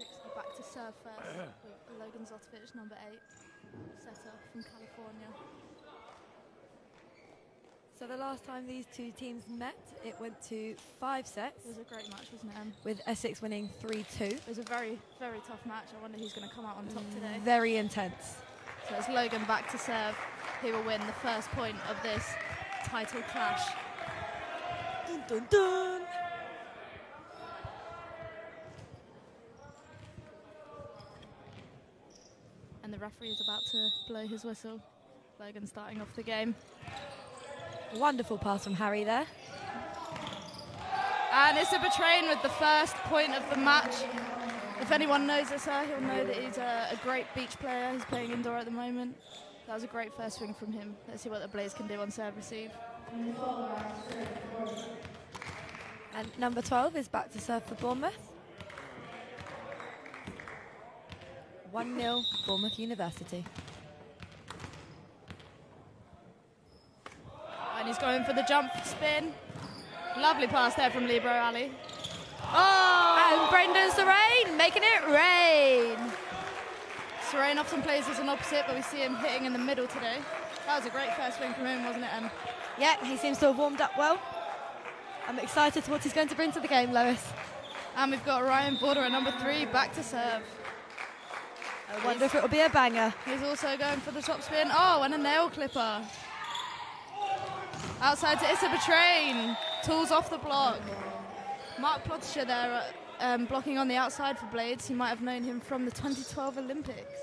Essex are back to serve first with Logan Zotovich, number 8, setter from California. So the last time these two teams met, it went to 5 sets. It was a great match, wasn't it, Em? With Essex winning 3-2. It was a very, very tough match. I wonder who's going to come out on top today. Very intense. So it's Logan back to serve. He will win the first point of this title clash. Dun, dun, dun. And the referee is about to blow his whistle. Logan starting off the game. Wonderful pass from Harry there. And it's a Betrain with the first point of the match. If anyone knows this, he'll know that he's a great beach player. He's playing indoor at the moment. That was a great first swing from him. Let's see what the Blaze can do on serve receive. And number 12 is back to serve for Bournemouth. 1-0 Bournemouth University. And he's going for the jump spin. Lovely pass there from Libero Ali. Oh! And Brendan Serrain making it rain. Serrain often plays as an opposite, but we see him hitting in the middle today. That was a great first swing from him, wasn't it, Em? Yeah, he seems to have warmed up well. I'm excited to what he's going to bring to the game, Lois. And we've got Ryan Border at number 3, back to serve. I wonder if it'll be a banger. He's also going for the top spin. Oh, and a nail clipper. Outside to Issa Betrain. Tools off the block. Mark Plottischer there blocking on the outside for Blades. You might have known him from the 2012 Olympics.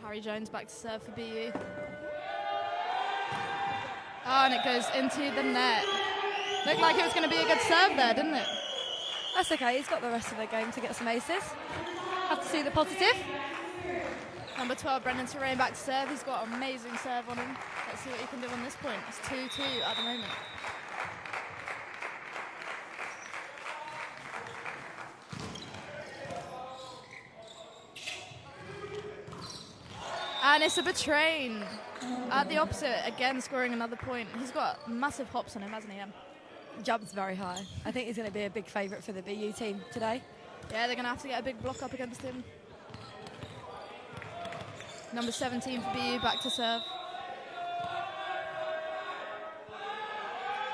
Harry Jones back to serve for BU. Oh, and it goes into the net. Looked like it was going to be a good serve there, didn't it? That's okay, he's got the rest of the game to get some aces. Have to see the positive. Number 12, Brendan Serrain back to serve. He's got an amazing serve on him. Let's see what he can do on this point. It's 2-2 at the moment. And it's a Betrain at the opposite, again scoring another point. He's got massive hops on him, hasn't he, Em? Jumps very high. I think he's going to be a big favourite for the BU team today. Yeah, they're going to have to get a big block up against him. Number 17 for BU, back to serve.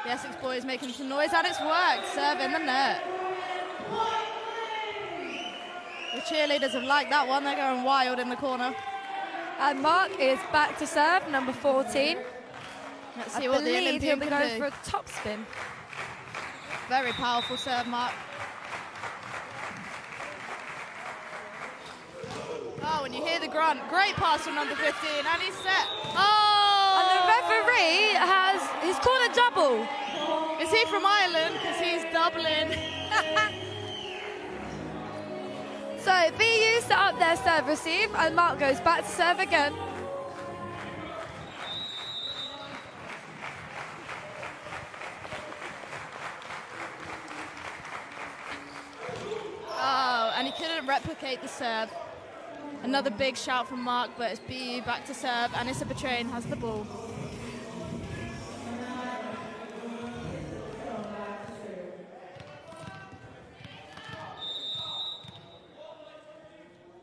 The Essex boys making some noise, and it's worked. Serve in the net. The cheerleaders have liked that one. They're going wild in the corner. And Mark is back to serve, number 14. Let's see what the Olympian he'll be can going do. for a top spin. Very powerful serve, Mark. Oh, and you hear the grunt. Great pass from number 15, and he's set. Oh! And the referee he's called a double. Is he from Ireland? Because he's doubling. So BU set up their serve receive, and Mark goes back to serve again. Oh, and he couldn't replicate the serve. Another big shout from Mark, but it's BU back to serve, and Issa Betrain has the ball.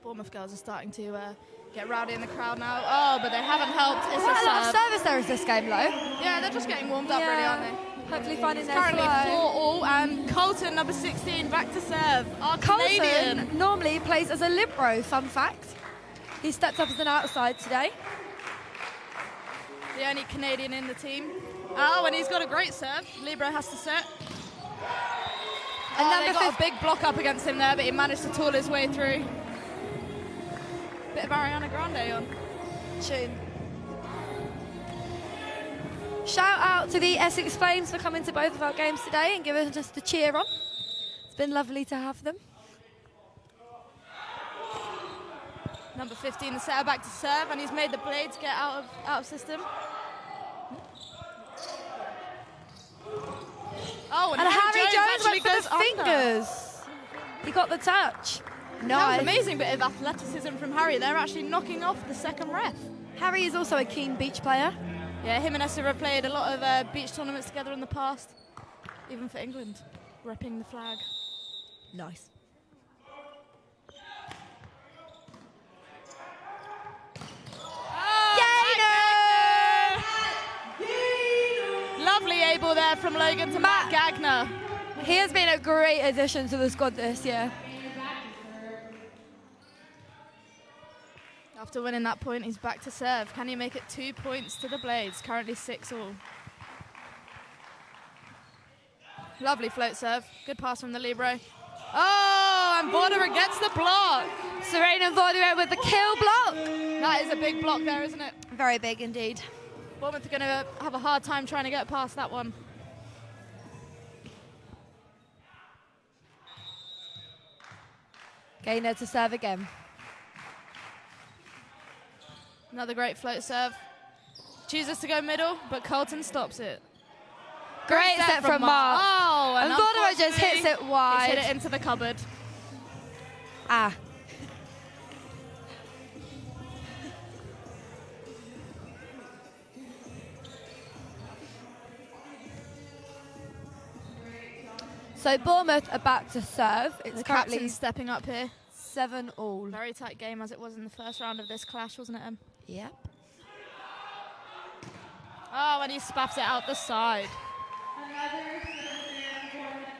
Bournemouth girls are starting to get rowdy in the crowd now. Oh, but they haven't helped Issa Quite a lot of serve. service there is this game, though. Yeah, they're just getting warmed up, really, aren't they? Hopefully finding their Currently flow. 4-4, and Colton, number 16, back to serve. Our Canadian. Colton normally plays as a libero, fun fact. He stepped up as an outside today. The only Canadian in the team. Oh, and he's got a great serve. Libero has to set. And they got a big block up against him there, but he managed to tool his way through. Bit of Ariana Grande on. Tune. Shout out to the Essex Flames for coming to both of our games today and giving us the cheer on. It's been lovely to have them. Number 15, the setter back to serve, and he's made the Blades get out of system. Oh, and Harry Jones went for the under. fingers. He got the touch. That Nice. was an amazing bit of athleticism from Harry. They're actually knocking off the second ref. Harry is also a keen beach player. Yeah, him and Esther have played a lot of beach tournaments together in the past, even for England, repping the flag. Nice. Lovely able there from Logan to Matt Gagner. He has been a great addition to the squad this year. After winning that point, he's back to serve. Can he make it 2 points to the Blades? Currently 6-all. Lovely float serve. Good pass from the libero. Oh, and Vorderer gets the block. Serena Vorderer with the kill block. That is a big block there, isn't it? Very big indeed. Bournemouth are going to have a hard time trying to get past that one. Gaynor to serve again. Another great float serve. Chooses to go middle, but Colton stops it. Great set from Mark. Oh, and Vorderer just hits it wide. He's hit it into the cupboard. Ah. So Bournemouth are back to serve. It's The currently captain's stepping up here. 7-all. Very tight game as it was in the first round of this clash, wasn't it, Em? Yep. Oh, and he spaffs it out the side.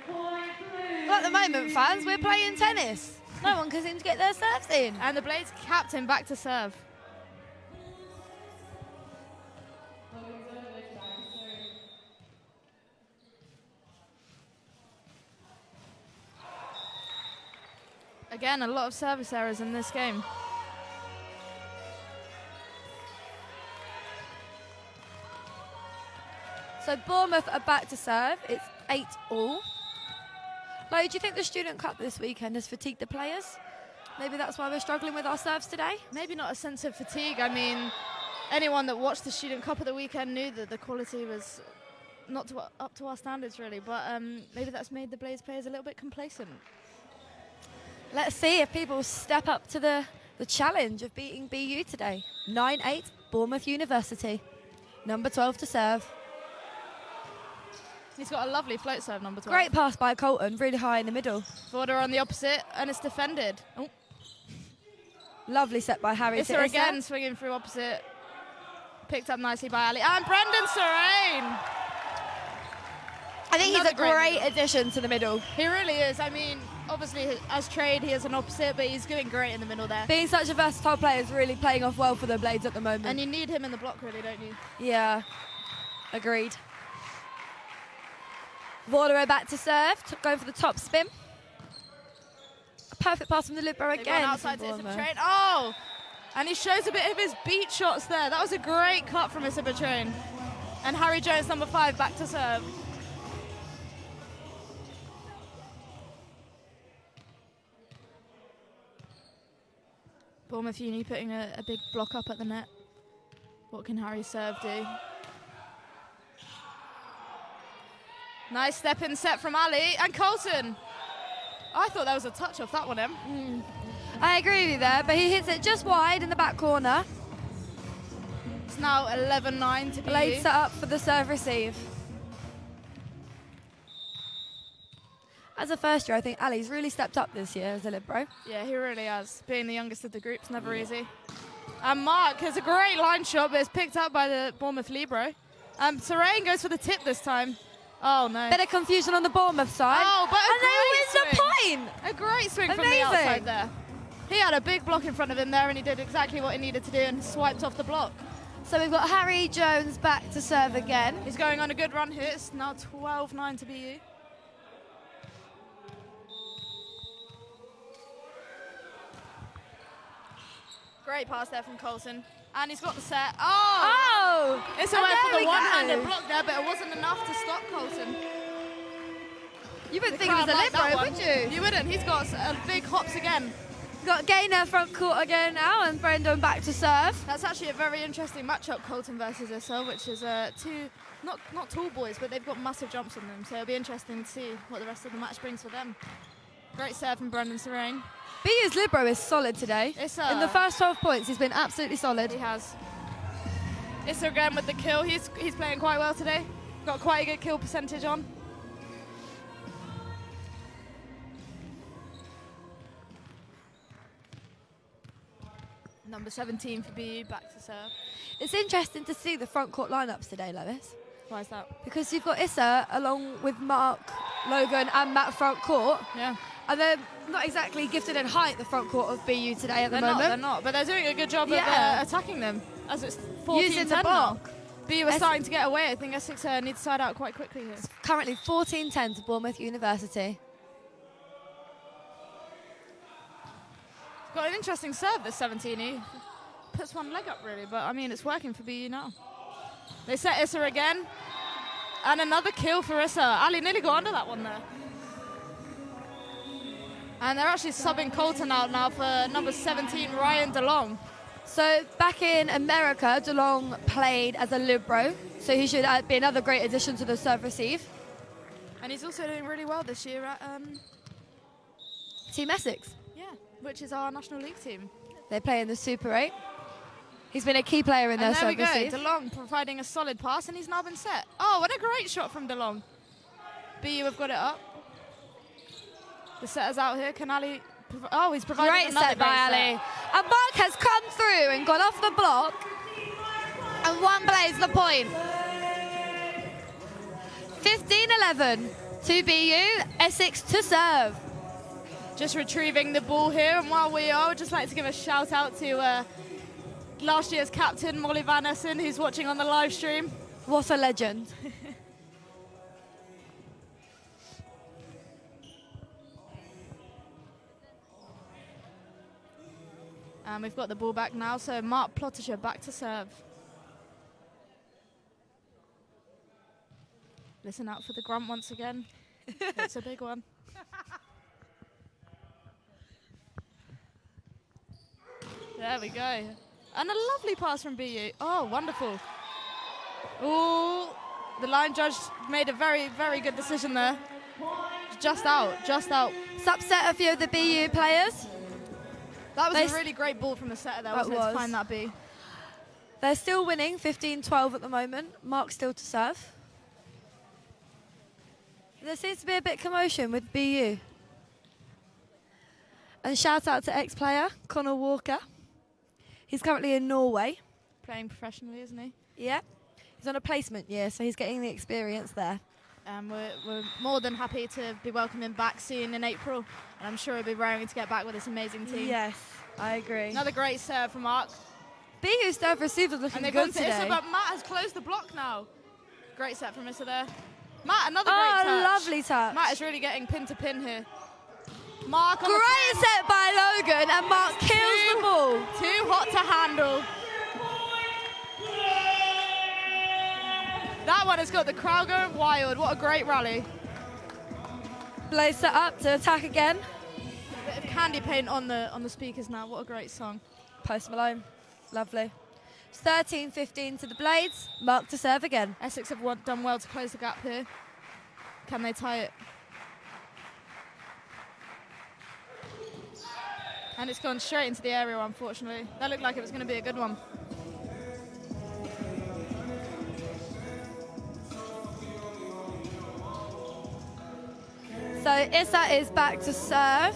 Well, at the moment, fans, we're playing tennis. No one can seem to get their serves in. And the Blades captain back to serve. Again, a lot of service errors in this game. So Bournemouth are back to serve. It's 8-all. Lo, do you think the Student Cup this weekend has fatigued the players? Maybe that's why we're struggling with our serves today? Maybe not a sense of fatigue. I mean, anyone that watched the Student Cup at the weekend knew that the quality was not up to our standards, really. But maybe that's made the Blades players a little bit complacent. Let's see if people step up to the challenge of beating BU today. 9-8, Bournemouth University. Number 12 to serve. He's got a lovely float serve, number 12. Great pass by Colton, really high in the middle. Vorderer on the opposite, and it's defended. Oh. Lovely set by Harry. Issa again swinging through opposite. Picked up nicely by Ali. And Brendan Serrain. I think he's a great addition to the middle. He really is. I mean, obviously, as trade, he is an opposite, but he's doing great in the middle there. Being such a versatile player is really playing off well for the Blades at the moment. And you need him in the block, really, don't you? Yeah, agreed. Vorderer back to serve, going for the top spin. A perfect pass from the libero again. Outside to Issa Betrain. Oh! And he shows a bit of his beat shots there. That was a great cut from Issa Betrain. And Harry Jones, number 5, back to serve. Bournemouth Uni putting a big block up at the net. What can Harry serve do? Nice step in set from Ali and Colton. I thought that was a touch off that one, Em. I agree with you there, but he hits it just wide in the back corner. It's now 11-9 to BU. Blade set up for the serve receive. As a first year, I think Ali's really stepped up this year as a libero. Yeah, he really has. Being the youngest of the group is never easy. And Mark has a great line shot, but it's picked up by the Bournemouth libero. Serrain goes for the tip this time. Oh, no. Bit of confusion on the Bournemouth side. Oh, but and they win the point! A great swing from the outside there. He had a big block in front of him there, and he did exactly what he needed to do and swiped off the block. So we've got Harry Jones back to serve again. He's going on a good run here. It's now 12-9 to BU. Great pass there from Colton. And he's got the set. Oh! It's a way for the one-handed block there, but it wasn't enough to stop Colton. You wouldn't think he was a libero, would you? You wouldn't. He's got big hops again. Got Gaynor front court again now, and Brendan back to serve. That's actually a very interesting matchup, Colton versus Issa, which is two, not tall boys, but they've got massive jumps on them. So it'll be interesting to see what the rest of the match brings for them. Great serve from Brendan Serrain. BU's libero is solid today. In the first 12 points, he's been absolutely solid. He has. Issa again with the kill. He's playing quite well today. Got quite a good kill percentage on. Number 17 for BU, back to serve. It's interesting to see the front court lineups today, Lois. Why is that? Because you've got Issa along with Mark, Logan and Matt front court. Yeah. And they're not exactly gifted in height, the front court of BU today at the moment. They're not, but they're doing a good job of attacking them. As it's 14-10 using the block. now. BU are starting to get away. I think Essex needs to side out quite quickly here. It's currently 14-10 to Bournemouth University. Got an interesting serve, this 17. He puts one leg up, really, but I mean, it's working for BU now. They set Issa again. And another kill for Issa. Ali nearly got under that one there. And they're actually subbing Colton out now for number 17, Ryan DeLong. So back in America, DeLong played as a libero, so he should be another great addition to the serve receive. And he's also doing really well this year at Team Essex. Yeah, which is our National League team. They play in the Super 8. He's been a key player in their serve receive. And there we go, DeLong providing a solid pass, and he's now been set. Oh, what a great shot from DeLong. BU have got it up. The setter's out here. Can Ali... Oh, he's provided great another set by Ali. And Mark has come through and gone off the block and one Blaze the point. 15-11 to BU, Essex to serve. Just retrieving the ball here, and while we are, I would just like to give a shout out to last year's captain, Molly Van Essen, who's watching on the live stream. What a legend. And we've got the ball back now, so Mark Plottischer back to serve. Listen out for the grunt once again. It's a big one. There we go. And a lovely pass from BU. Oh, wonderful. Ooh, the line judge made a very, very good decision there. Just out, just out. It's upset a few of the BU players. That was a really great ball from the setter there, wasn't it, to find that B. They're still winning, 15-12 at the moment. Mark still to serve. There seems to be a bit of commotion with BU. And shout out to ex-player, Connor Walker. He's currently in Norway. Playing professionally, isn't he? Yeah. He's on a placement year, so he's getting the experience there. We're more than happy to be welcoming back soon in April. And I'm sure he'll be raring to get back with this amazing team. Yes, I agree. Another great serve from Mark. BU's serve receiver looking good today. Issa, but Matt has closed the block now. Great set from Issa there. Matt, another great touch. Lovely touch. Matt is really getting pin to pin here. Mark on great set by Logan, and Mark kills the ball. Too hot to handle. That one has got the crowd going wild. What a great rally. Blaze set up to attack again. A bit of candy paint on the speakers now. What a great song. Post Malone. Lovely. It's 13-15 to the Blades. Mark to serve again. Essex have done well to close the gap here. Can they tie it? And it's gone straight into the area, unfortunately. That looked like it was going to be a good one. So Issa is back to serve.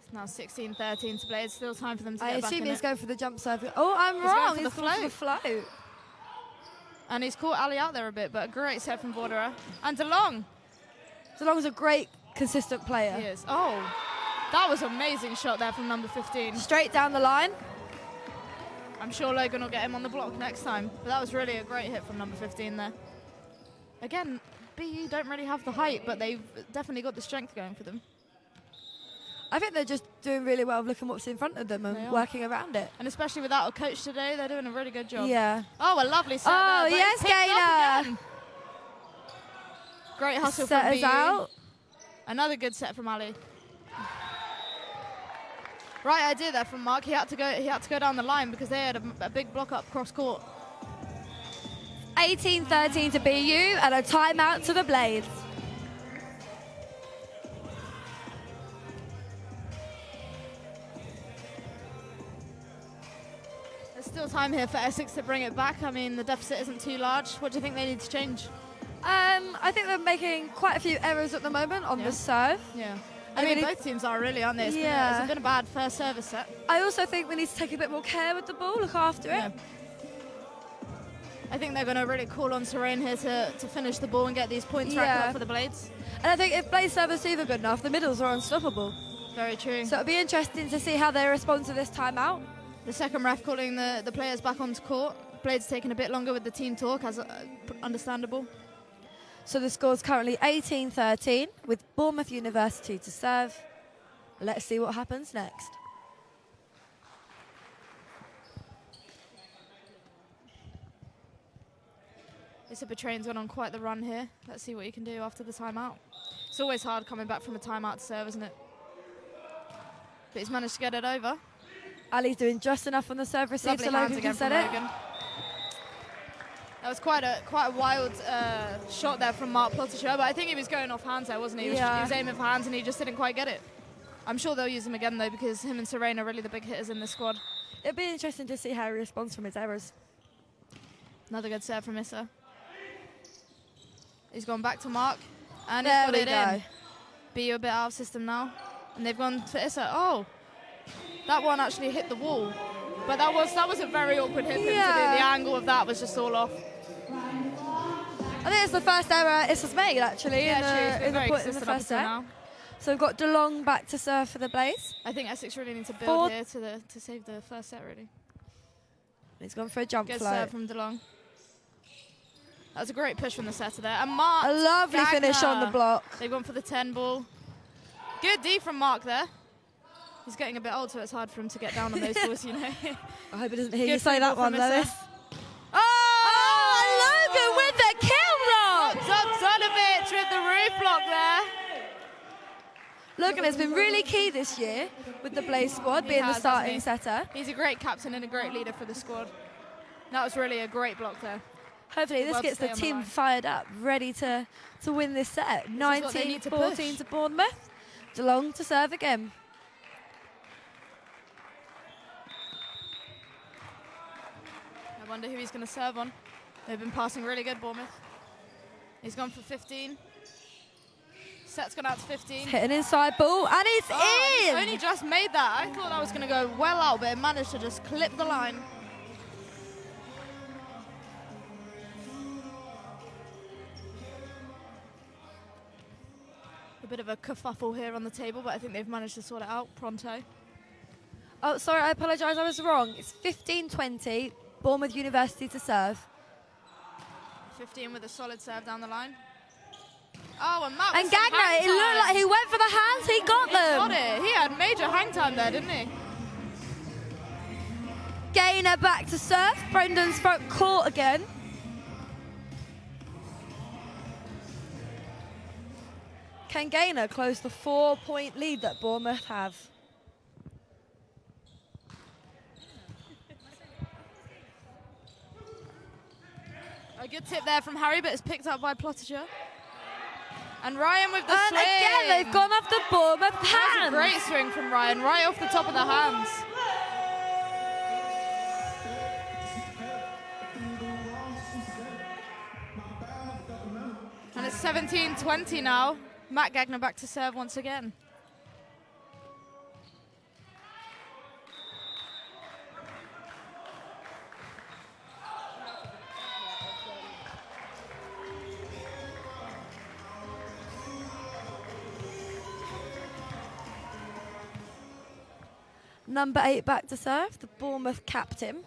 It's now 16-13 to play. It's still time for them to I get back in assume he's it. going for the jump serve. Oh, I'm wrong. He's going for the float. And he's caught Ali out there a bit, but a great set from Borderer. And DeLong. DeLong's a great, consistent player. He is. Oh, that was an amazing shot there from number 15. Straight down the line. I'm sure Logan will get him on the block next time. But that was really a great hit from number 15 there. Again, BU don't really have the height, but they've definitely got the strength going for them. I think they're just doing really well looking what's in front of them and working around it. And especially without a coach today, they're doing a really good job. Yeah. Oh, a lovely set there. there. Yes, Gaynor. Great hustle from BU. Out. Another good set from Ali. Right idea there from Mark. He had to go down the line because they had a big block up cross court. 18-13 to BU and a timeout to the Blades. still time here for Essex to bring it back. I mean, the deficit isn't too large. What do you think they need to change? I think they're making quite a few errors at the moment on the serve. Yeah. I mean, both teams are really, aren't they? It's been a bad first service set. I also think we need to take a bit more care with the ball, look after it. I think they're going to really call on Serene here to finish the ball and get these points racked up for the Blades. And I think if Blades serve receive are good enough, the middles are unstoppable. Very true. So it'll be interesting to see how they respond to this timeout. The second ref calling the players back onto court. Blades taking a bit longer with the team talk, as understandable. So the score's currently 18-13 with Bournemouth University to serve. Let's see what happens next. Issa Train's gone on quite the run here. Let's see what he can do after the timeout. It's always hard coming back from a timeout to serve, isn't it? But he's managed to get it over. Ali's doing just enough on the serve receive, so Logan can set it. That was quite a wild shot there from Mark Plotticher, but I think he was going off hands there, wasn't he? He was aiming for hands and he just didn't quite get it. I'm sure they'll use him again though, because him and Serene are really the big hitters in this squad. It'll be interesting to see how he responds from his errors. Another good serve from Issa. He's gone back to Mark, and he's got it in. BU a bit out of system now, and they've gone for Issa. Oh, that one actually hit the wall, but that was a very awkward hit. The angle of that was just all off. I think it's the first error Issa's made, actually, in the first set. Now. So we've got DeLong back to serve for the Blaze. I think Essex really need to build here to save the first set, really. He's gone for a jump Good float. serve from DeLong. That was a great push from the setter there. And Mark, a lovely finish on the block. They've gone for the 10 ball. Good D from Mark there. He's getting a bit old, so it's hard for him to get down on those balls, you know. I hope he doesn't hear you say that one, Lois. Oh, Logan with the kill rock! Donovic with the roof block there. Logan has been really key this year with the Blaze squad, being the starting setter. He's a great captain and a great leader for the squad. That was really a great block there. Hopefully this gets the team fired up, ready to win this set. 19-14 to Bournemouth. DeLong to serve again. I wonder who he's going to serve on. They've been passing really good, Bournemouth. He's gone for 15. Set's gone out to 15. Hit an inside ball, and it's in! He's only just made that. I thought that was going to go well out, but it managed to just clip the line. A bit of a kerfuffle here on the table, but I think they've managed to sort it out pronto. Oh, sorry, I apologise, I was wrong. It's 15-20, Bournemouth University to serve. 15 with a solid serve down the line. Oh, and Matt. And Gagner, it looked like he went for the hands, he got them. Got it. He had major hang time there, didn't he? Gaynor back to serve. Brendan's front court again. Can Gaynor close the 4-point lead that Bournemouth have? A good tip there from Harry, but it's picked up by Plotticher. And Ryan with the swing. And again, they've gone off the Bournemouth hands. That's a great swing from Ryan, right off the top of the hands. And it's 17-20 now. Matt Gagner back to serve once again. Number 8 back to serve, the Bournemouth captain.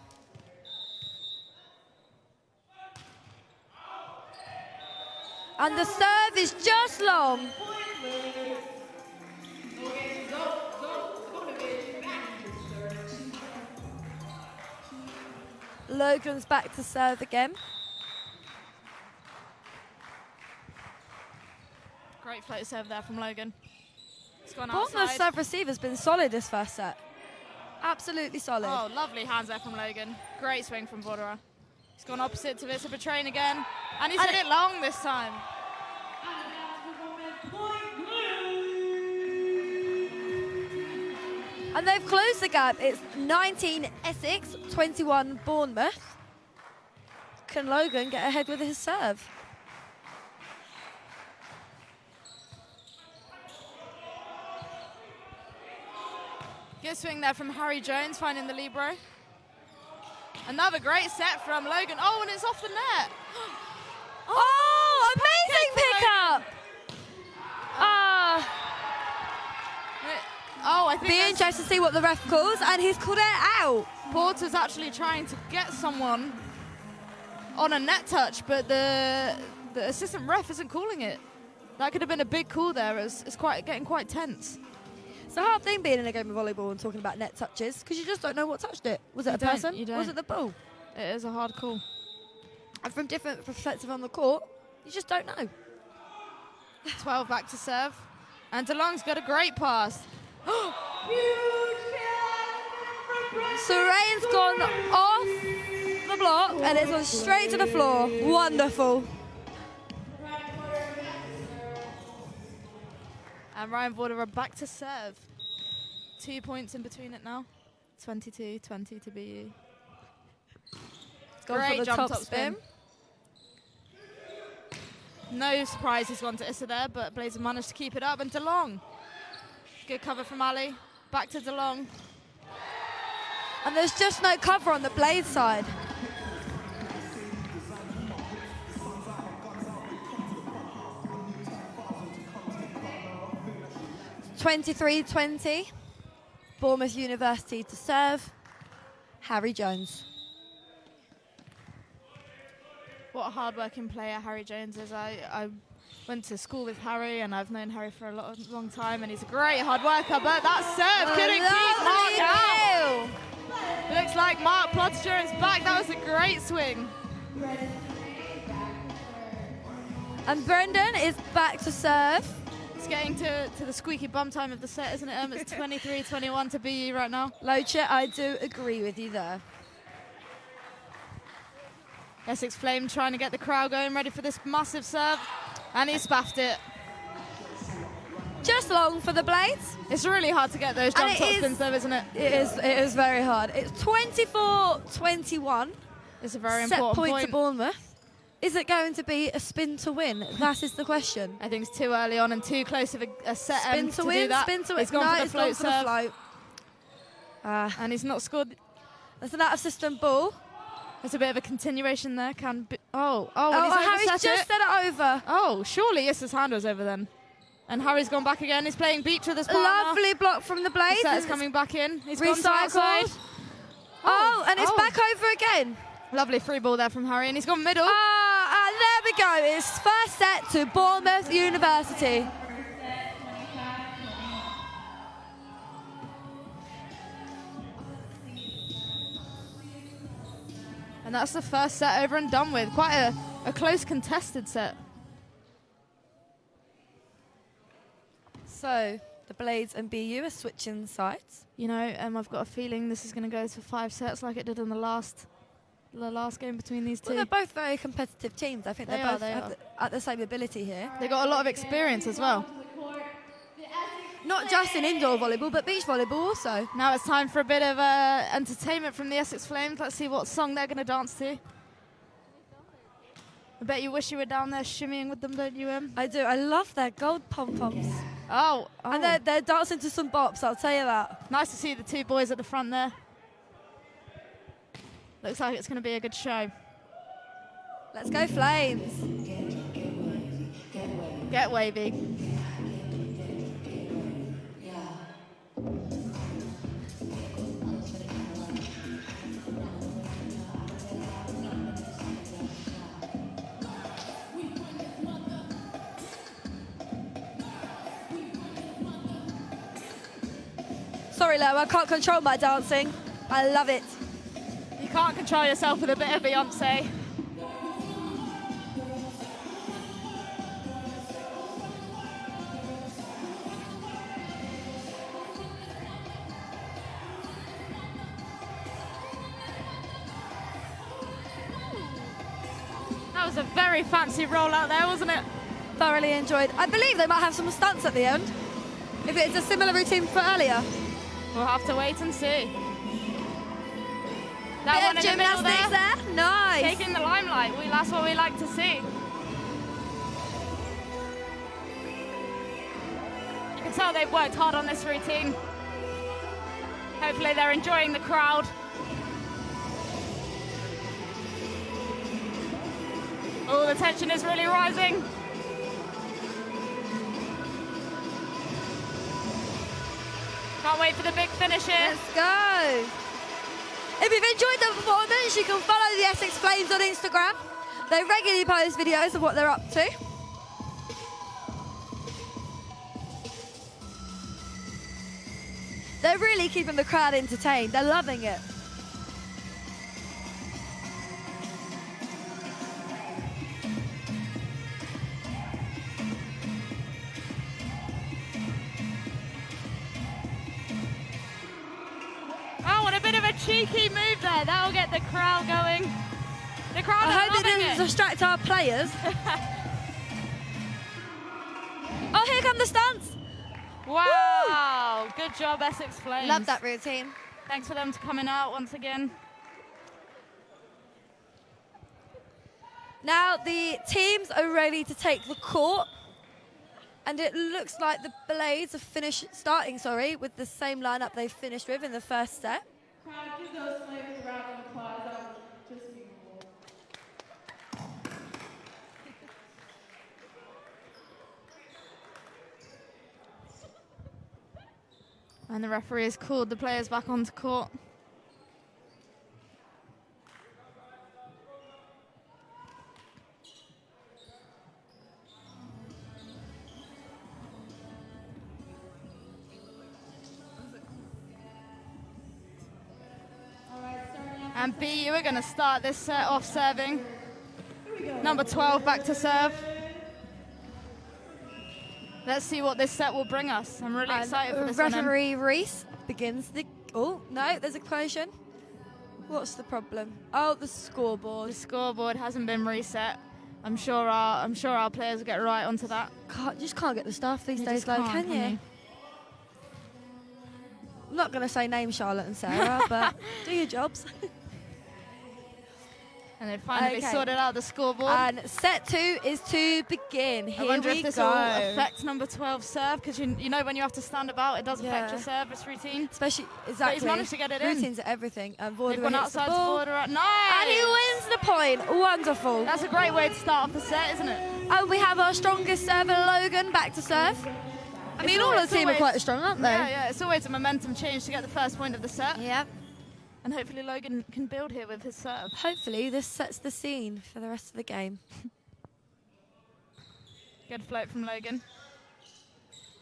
And the serve is just long. Logan's back to serve again. Great float serve there from Logan. It's gone Bournemouth's outside. serve receive has been solid this first set. Absolutely solid. Oh, lovely hands there from Logan. Great swing from Borderer. He's gone opposite to Issa Train again. And he's hit it long this time. And they've closed the gap. It's 19 Essex, 21 Bournemouth. Can Logan get ahead with his serve? Good swing there from Harry Jones, finding the libero. Another great set from Logan. Oh, and it's off the net. Oh, amazing pickup! Oh, I think Be interested to see what the ref calls, and he's called it out. Porter's actually trying to get someone on a net touch, but the assistant ref isn't calling it. That could have been a big call there. It's getting quite tense. It's a hard thing being in a game of volleyball and talking about net touches, because you just don't know what touched it. Was it a person? Was it the ball? It is a hard call. And from different perspectives on the court, you just don't know. 12 back to serve. And DeLong's got a great pass. Serane's gone off the block and it's gone straight to the floor. Wonderful. And Ryan Vorder back to serve. 2 points in between it now. 22-20 to BU. Gone Great for the jump top spin. No surprise he's gone to Issa there, but Blazer managed to keep it up. And DeLong. Good cover from Ali. Back to DeLong. And there's just no cover on the Blaze side. It's 23-20. Bournemouth University to serve. Harry Jones. What a hard-working player Harry Jones is. I went to school with Harry, and I've known Harry for a long time, and he's a great hard worker, but that serve couldn't keep Mark out. Looks like Mark Plottiger is back. That was a great swing. And Brendan is back to serve. It's getting to the squeaky bum time of the set, isn't it? It's 23-21 to BU right now. Locha, I do agree with you there. Essex Flame trying to get the crowd going, ready for this massive serve, and he spaffed it. Just long for the Blades. It's really hard to get those jump top spins though, isn't it? It is very hard. It's 24-21. It's a very set important point to Bournemouth. Is it going to be a spin to win? That is the question. I think it's too early on and too close of a set spin end to do win, that. spin to win. He's gone for the float serve. And he's not scored. That's an out-of-system ball. There's a bit of a continuation there. Harry's just set it over. Oh, surely Issa's hand was over then. And Harry's gone back again. He's playing beach with his partner. Lovely block from the Blades. The set is coming back in. He's gone to outside. And it's back over again. Lovely free ball there from Harry, and he's gone middle. And there we go. It's first set to Bournemouth University. And that's the first set over and done with. Quite a close contested set. So the Blades and BU are switching sides. You know, I've got a feeling this is going to go to 5 sets like it did in the last game between these two. Well, they're both very competitive teams. I think they're both at the same ability here. They got a lot of experience as well. Not just in indoor volleyball, but beach volleyball also. Now it's time for a bit of entertainment from the Essex Flames. Let's see what song they're going to dance to. I bet you wish you were down there shimmying with them, don't you, Em? I do. I love their gold pom-poms. Oh. And they're dancing to some bops, I'll tell you that. Nice to see the two boys at the front there. Looks like it's going to be a good show. Let's go Flames. Get wavy. Sorry, Lo, I can't control my dancing. I love it. You can't control yourself with a bit of Beyonce. That was a very fancy roll out there, wasn't it? Thoroughly enjoyed. I believe they might have some stunts at the end. If it's a similar routine for earlier. We'll have to wait and see. That Bit one of in the middle gymnastics there. Nice. taking the limelight. That's what we like to see. You can tell they've worked hard on this routine. Hopefully they're enjoying the crowd. Oh, the tension is really rising. Can't wait for the big finish here. Let's go. If you've enjoyed the performance, you can follow the Essex Flames on Instagram. They regularly post videos of what they're up to. They're really keeping the crowd entertained. They're loving it. Oh, and a bit of a cheeky move there. That'll get the crowd going. The crowd I are hope it loving doesn't it. distract our players. Oh, here come the stunts. Wow, good job, Essex Flames. Love that routine. Thanks for them coming out once again. Now the teams are ready to take the court. And it looks like the Blades have starting with the same lineup they finished with in the first set. Give those Flames a round of applause. That was just beautiful. And the referee has called the players back onto court. And BU are going to start this set off serving. Number 12 back to serve. Let's see what this set will bring us. I'm really excited for this one. Referee Reese begins the... Oh, no, there's a collision. What's the problem? Oh, the scoreboard. The scoreboard hasn't been reset. I'm sure our players will get right onto that. Just can't get the stuff these You days, just though, can't, can you? I'm not going to say name Charlotte and Sarah, but do your jobs. And they've finally Okay. sorted out the scoreboard. And set 2 is to begin. I Here wonder we if this go. will affect number 12 serve, because you know when you have to stand about, it does affect Yeah. your service routine. Especially, exactly. managed to get it in. Routines are everything. And They've Vorder gone hits the outside to ball. border. Nice! And he wins the point. Wonderful. That's a great way to start off the set, isn't it? And we have our strongest server, Logan, back to serve. I mean, all always- the team are always- quite strong, aren't they? Yeah, it's always a momentum change to get the first point of the set. Yeah. And hopefully Logan can build here with his serve. Hopefully this sets the scene for the rest of the game. Good float from Logan.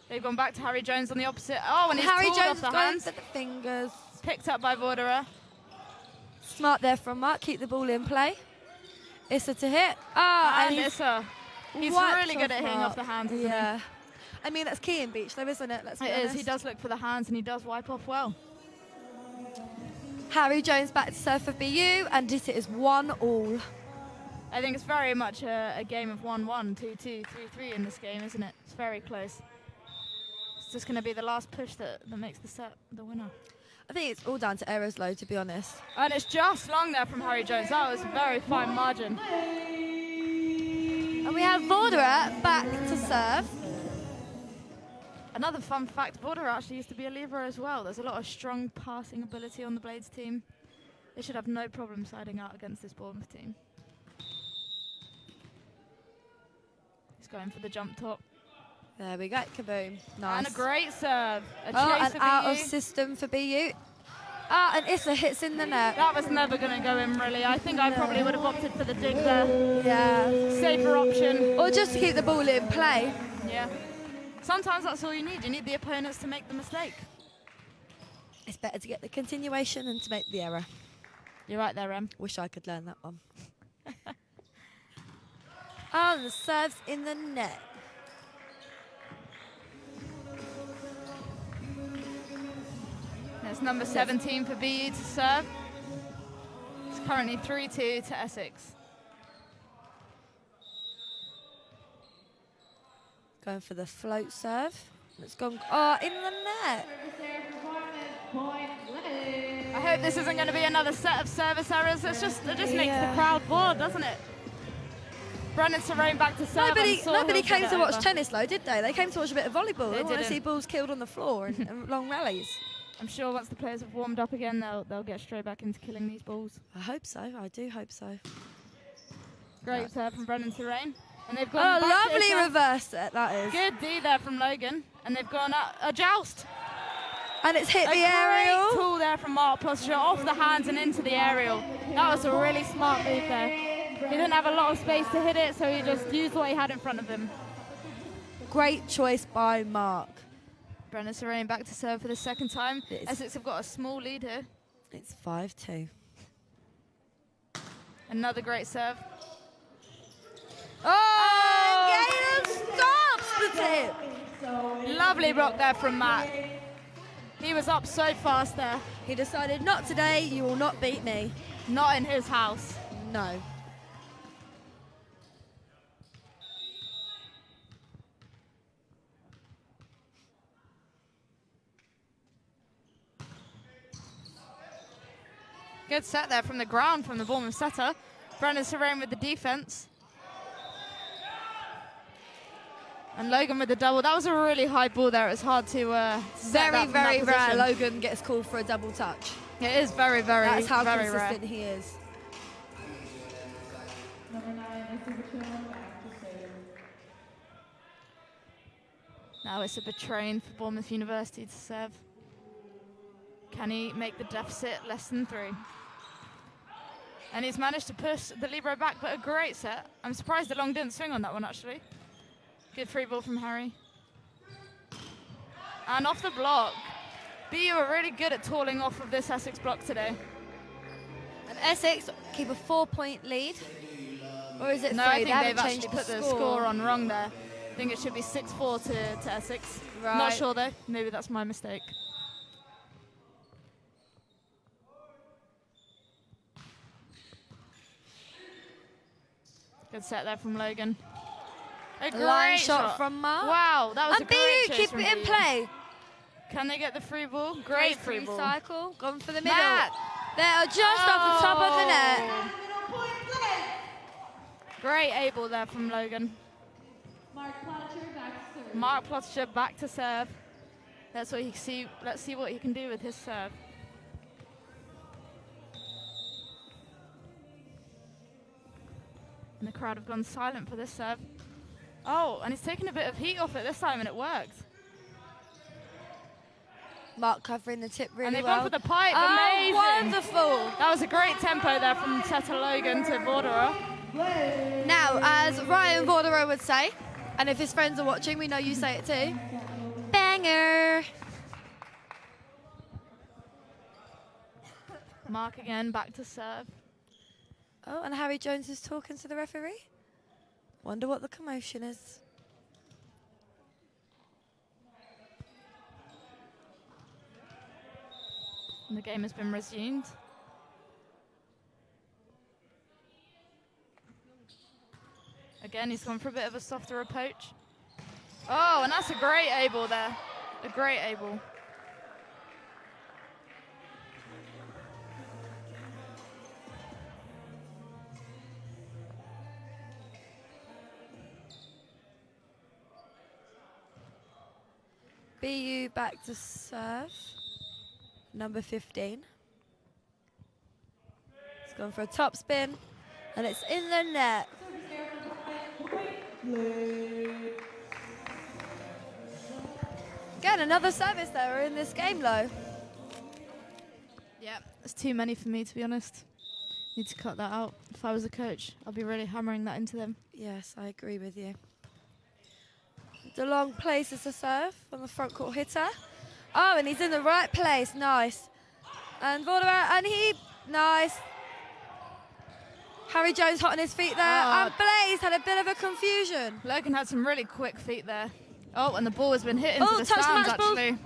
They've gone back to Harry Jones on the opposite. Oh, and he's Harry pulled Jones off the going hands. for the fingers. Picked up by Vorderer. Smart there from Mark. Keep the ball in play. Issa to hit. Ah, And he's Issa. He's wiped really good at hitting Mark. off the hands, isn't Yeah. I mean, that's key in beach, though, isn't it? Let's he? be It is. honest. He does look for the hands and he does wipe off well. Harry Jones back to serve for BU, and it is 1-1. I think it's very much a game of 1-1, 2-2, 3-3 in this game, isn't it? It's very close. It's just going to be the last push that makes the set the winner. I think it's all down to errors, though, to be honest. And it's just long there from Harry Jones. That was a very fine margin. And we have Vorderer back to serve. Another fun fact, Vorderer actually used to be a lever as well. There's a lot of strong passing ability on the Blades team. They should have no problem siding out against this Bournemouth team. He's going for the jump top. There we go, kaboom. Nice. And a great serve. A Oh, chase and for out BU. of system for BU. Ah, and Issa hits in the net. That was never going to go in, really. I think I probably would have opted for the dig there. Yeah. Safer option. Or just to keep the ball in play. Yeah. Sometimes that's all you need. You need the opponents to make the mistake. It's better to get the continuation than to make the error. You're right there, Em. Wish I could learn that one. Oh, the serve's in the net. There's number 17 for BU to serve. It's currently 3-2 to Essex. Going for the float serve. It's gone, oh, in the net. point, Lenny. I hope this isn't going to be another set of service errors. It just makes the crowd bored, doesn't it? Brennan Serene back to serve. Nobody came to watch tennis, though, did they? They came to watch a bit of volleyball. They want to didn't. see balls killed on the floor and long rallies. I'm sure once the players have warmed up again, they'll get straight back into killing these balls. I hope so. I do hope so. Great serve from Brennan Serene. And they've gone back lovely reverse set, that is. Good D there from Logan. And they've gone a joust. And it's hit the aerial. Great tool there from Mark Posture, off the hands and into the aerial. That was a really smart move there. He didn't have a lot of space to hit it, so he just used what he had in front of him. Great choice by Mark. Brennan Serene back to serve for the second time. Essex have got a small lead here. It's 5-2. Another great serve. Oh! And Galen stops the tip. Lovely block there from Matt. He was up so fast there. He decided, not today, you will not beat me. Not in his house. No. Good set there from the ground from the Bournemouth setter. Brennan Serene with the defense. And Logan with the double. That was a really high ball there. It was hard to set that from very that rare position. Logan gets called for a double touch. It is very, very, That's how very consistent rare. he is. Number 9, Isabel back to serve. Now it's a betraying for Bournemouth University to serve. Can he make the deficit less than 3? And he's managed to push the libero back, but a great set. I'm surprised the long didn't swing on that one, actually. Good free ball from Harry. And off the block. BU are really good at tooling off of this Essex block today. And Essex keep a 4-point lead. Or is it 3? No, I think haven't they've actually changed put the score on wrong there. I think it should be 6-4 to Essex. Right. Not sure though. Maybe that's my mistake. Good set there from Logan. A great Line shot from Mark. Wow, that was And a great BU chase keep from it in BU. play. Can they get the free ball? Great free ball. Cycle, gone for the middle. Matt. They are just off the top of the net. Middle point, play. Great A ball there from Logan. Mark Plotier back to serve. Mark Plotier back to serve. That's what he can see. Let's see what he can do with his serve. And the crowd have gone silent for this serve. Oh, and he's taken a bit of heat off it this time, and it worked. Mark covering the tip really And they've well. gone for the pipe. Oh, Amazing. wonderful. That was a great tempo there from setter Logan to Borderer. Now, as Ryan Bordereau would say, and if his friends are watching, we know you say it too, banger. Mark again, back to serve. Oh, and Harry Jones is talking to the referee. Wonder what the commotion is. And the game has been resumed. Again, he's gone for a bit of a softer approach. Oh, and that's a great A ball there. A great A ball. BU back to serve. Number 15. It's gone for a top spin, and it's in the net. Again, another service there in this game, though. Yeah, it's too many for me, to be honest. Need to cut that out. If I was a coach, I'd be really hammering that into them. Yes, I agree with you. DeLong places a serve on the front court hitter. Oh, and he's in the right place. Nice. And Vorderau, and he, nice. Harry Jones hot on his feet there. And Blaze had a bit of a confusion. Logan had some really quick feet there. Oh, and the ball has been hit into Oh, the touch stands, match ball. actually.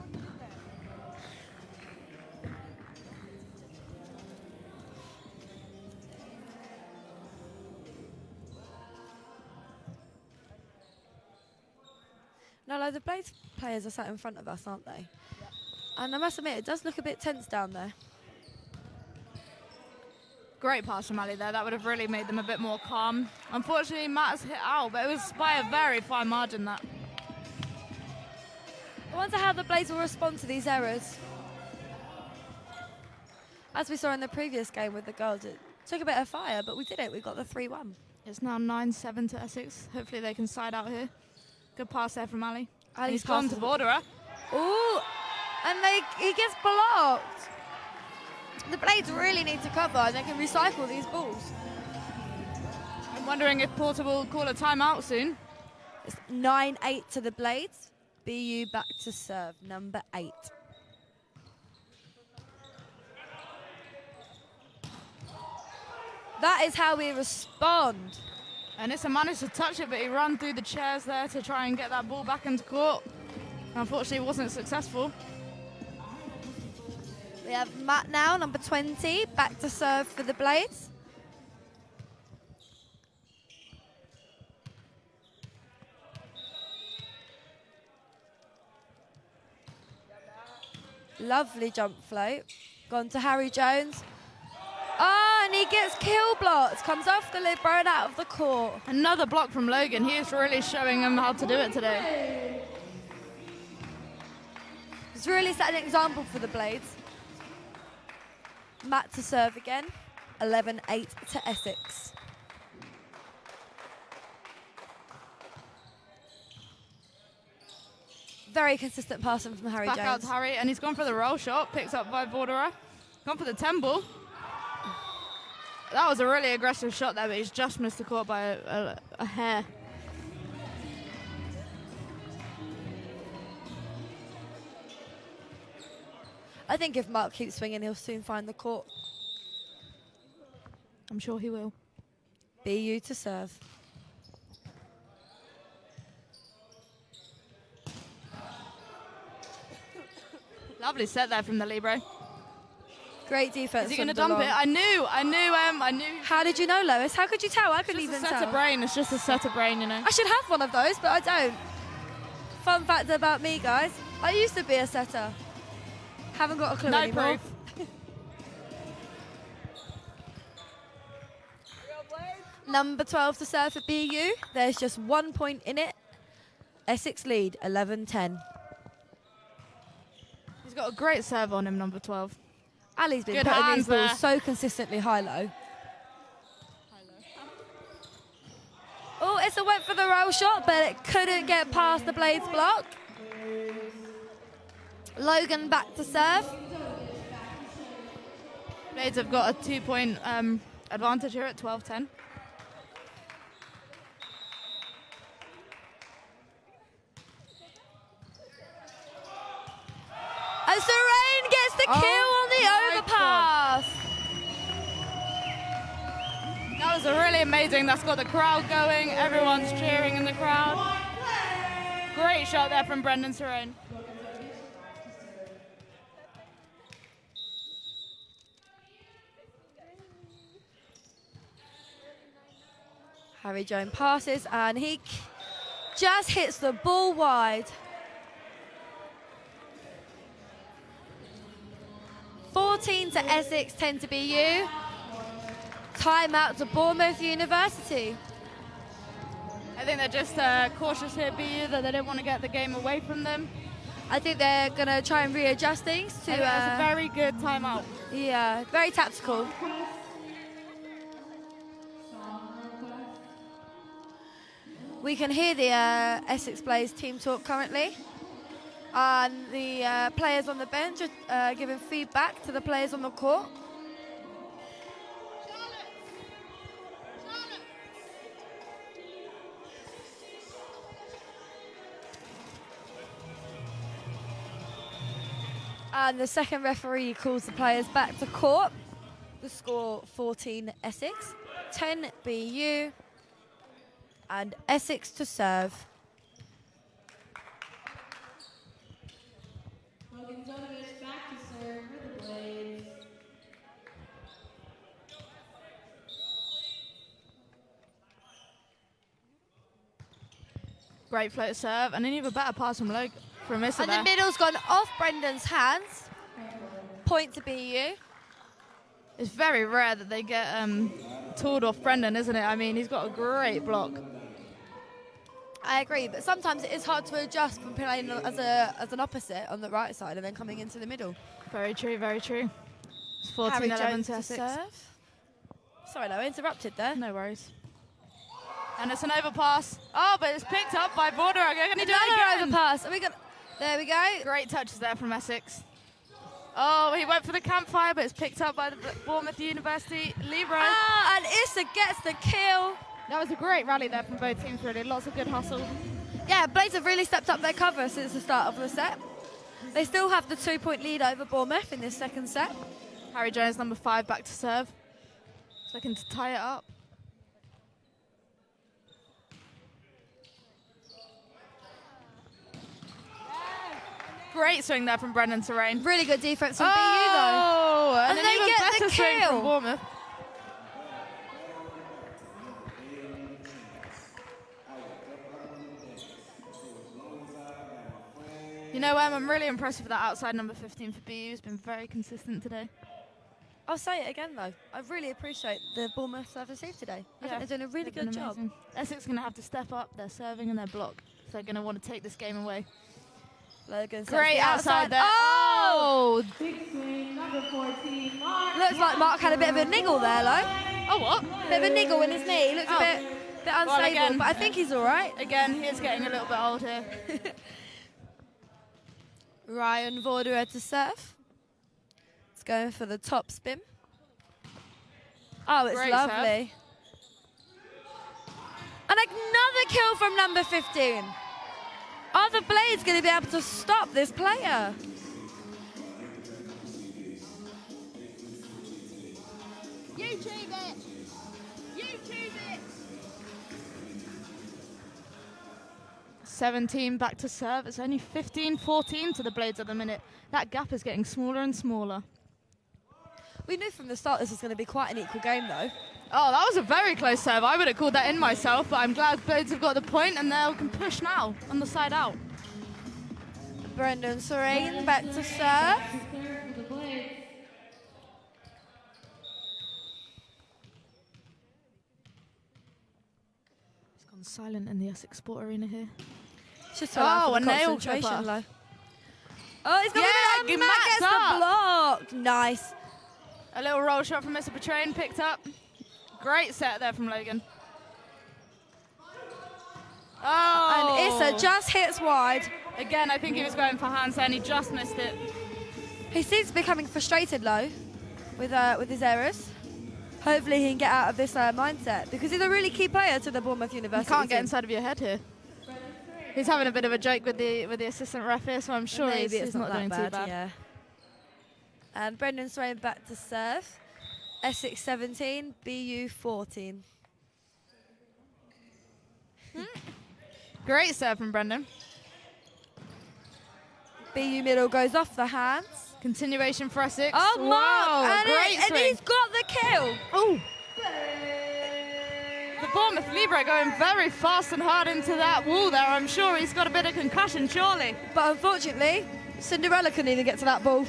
No, the Blaze players are sat in front of us, aren't they? And I must admit, it does look a bit tense down there. Great pass from Ali there. That would have really made them a bit more calm. Unfortunately, Matt's hit out, but it was by a very fine margin, that. I wonder how the Blades will respond to these errors. As we saw in the previous game with the girls, it took a bit of fire, but we did it. We got the 3-1. It's now 9-7 to Essex. Hopefully they can side out here. Good pass there from Ali. Ali's He's gone to Borderer. Ooh, and he gets blocked. The Blades really need to cover and they can recycle these balls. I'm wondering if Porter will call a timeout soon. It's 9-8 to the Blades. BU back to serve, number 8. That is how we respond. And Issa managed to touch it, but he ran through the chairs there to try and get that ball back into court. Unfortunately, it wasn't successful. We have Matt now, number 20, back to serve for the Blades. Lovely jump float. Gone to Harry Jones. Oh, and he gets kill blocked. Comes off the libero and out of the court. Another block from Logan. He is really showing him how to do it today. He's really set an example for the Blades. Matt to serve again. 11-8 to Essex. Very consistent passing from Harry Back Jones. out to Harry, and he's gone for the roll shot. Picked up by Borderer. Gone for the 10 ball. That was a really aggressive shot there, but he's just missed the court by a hair. I think if Mark keeps swinging, he'll soon find the court. I'm sure he will. BU to serve. Lovely set there from the libero. Great defense. Is he going to dump it? I knew. How did you know, Lois? How could you tell? I couldn't It's even just a set tell. of brain. It's just a set of brain, you know. I should have one of those, but I don't. Fun fact about me, guys. I used to be a setter. Haven't got a clue No anymore. proof. Number 12 to serve for BU. There's just 1 point in it. Essex lead, 11-10. He's got a great serve on him, number 12. Ali's been Good putting hands these balls there. so consistently high-low. Oh, Issa went for the roll shot, but it couldn't get past the Blades block. Logan back to serve. Blades have got a 2-point advantage here at 12-10. And Serene gets the kill on the my overpass. That was a really amazing. That's got the crowd going. Everyone's cheering in the crowd. Great shot there from Brendan Serene. Harry Jones passes and he just hits the ball wide. 14 to Essex, 10 to BU. Timeout to Bournemouth University. I think they're just cautious here, BU, that they don't want to get the game away from them. I think they're going to try and readjust things to... That's a very good timeout. Yeah, very tactical. We can hear the Essex Blaze team talk currently. And the players on the bench are giving feedback to the players on the court. And the second referee calls the players back to court. The score 14 Essex, 10 BU, and Essex to serve. Logan Zonovich back to serve for the Blades. Great float serve, and an even better pass from from Issa And there. the middle's gone off Brendan's hands. Point to BU. It's very rare that they get tooled off Brendan, isn't it? I mean, he's got a great block. I agree, but sometimes it is hard to adjust from playing as an opposite on the right side and then coming into the middle. Very true, very true. It's Harry 14-11 Jones to to Essex. serve. Sorry, I interrupted there. No worries. And it's an overpass. Oh, but it's picked up by Border. Can he do it Another again? overpass. There we go. Great touches there from Essex. Oh, he went for the campfire, but it's picked up by the Bournemouth University. Libro. Ah, and Issa gets the kill. That was a great rally there from both teams, really. Lots of good hustle. Yeah, Blades have really stepped up their cover since the start of the set. They still have the 2-point lead over Bournemouth in this second set. Harry Jones, number 5, back to serve. Looking to tie it up. Great swing there from Brendan Terrain. Really good defense from BU though. Oh, and And an they even get better the swing kill. from Bournemouth. You know, I'm really impressed with that outside number 15 for BU. He's been very consistent today. I'll say it again though. I really appreciate the Bournemouth serve receive today. I think they're doing a really They've good been job. amazing. Essex is going to have to step up their serving and their block. So they're going to want to take this game away. Logan sets Great the outside there. Oh! Big swing, number 14, Mark. Looks like Mark had a bit of a niggle there, though. Oh, what? Bit of a niggle in his knee. Looks Oh. a bit unstable, again- but I think he's all right. Again, he is getting a little bit old here. Ryan Vorderer to serve. It's going for the top spin. Oh, it's Great lovely. And another kill from number 15. Are the Blades going to be able to stop this player? YouTube it! YouTube it! 17 back to serve. It's only 15-14 to the Blades at the minute. That gap is getting smaller and smaller. We knew from the start this was going to be quite an equal game, though. Oh, that was a very close serve. I would have called that in myself, but I'm glad Blades have got the point and they can push now on the side out. Brendan Serene back to serve. Third for the Blades. It's gone silent in the Essex Sport Arena here. Just Oh, a a nail concentration chopper. low. Oh, he's got Yeah, it. And Matt Matt gets gets the up. block. Nice. A little roll shot from Mr. Petrain, picked up. Great set there from Logan. Oh! And Issa just hits wide. Again, I think he was going for hands and he just missed it. He seems to be becoming frustrated, low, with his errors. Hopefully he can get out of this mindset because he's a really key player to the Bournemouth You University can't get team. inside of your head here. He's having a bit of a joke with the assistant ref here, so I'm sure Maybe he's it's not not doing that too bad. yeah. And Brendan Swain back to serve. Essex 17, BU 14. Great serve from Brendan. BU middle goes off the hands. Continuation for Essex. Oh, wow, Mark! great And swing. he's got the kill. Oh! The Bournemouth Libra going very fast and hard into that wall there. I'm sure he's got a bit of concussion, surely. But unfortunately, Cinderella couldn't even get to that ball.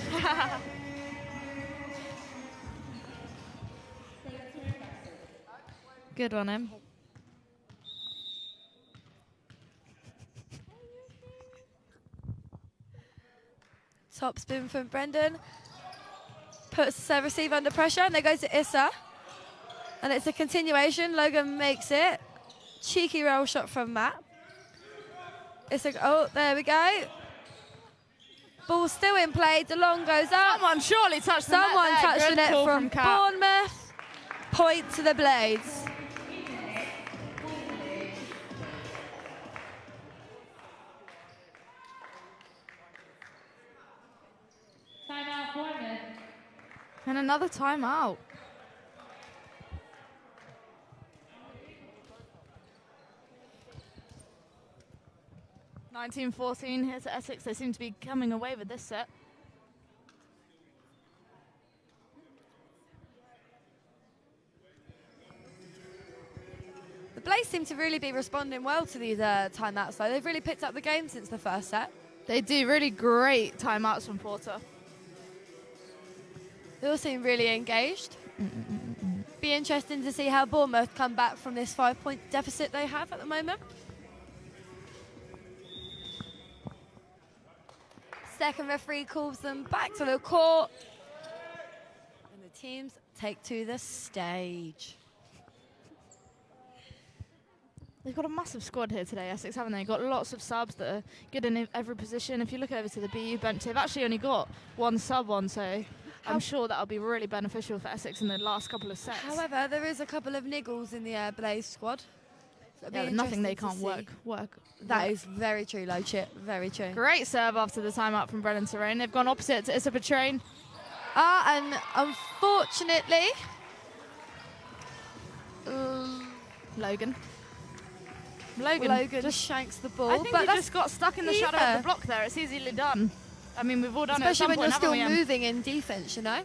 Good on him. Top spin from Brendan. Puts the serve receive under pressure, and they go to Issa. And it's a continuation. Logan makes it. Cheeky roll shot from Matt. Issa, oh, there we go. Ball still in play. DeLong goes up. Someone surely touched the net Someone there. touched the Good net call from Kat. Bournemouth. Point to the Blades. Timeout, Bournemouth. And another timeout. (19-14) here to Essex. They seem to be coming away with this set. The Blades seem to really be responding well to these timeouts, though. They've really picked up the game since the first set. They do really great timeouts from Porter. They all seem really engaged. Be interesting to see how Bournemouth come back from this 5-point deficit they have at the moment. Second referee calls them back to the court. And the teams take to the stage. They've got a massive squad here today, Essex, haven't they? Got lots of subs that are good in every position. If you look over to the BU bench, they've actually only got one sub on, so I'm sure that'll be really beneficial for Essex in the last couple of sets. However, there is a couple of niggles in the Blaze squad. So yeah, nothing they can't work. That is very true, low chip. Very true. Great serve after the timeout from Brennan Terrain. They've gone opposite to Issa Petrain. And unfortunately, Logan just shanks the ball. I think he just got stuck in the shadow of the block there. It's easily done. I mean, we've all done it at some especially when point, you're still haven't we, moving in defence, you know?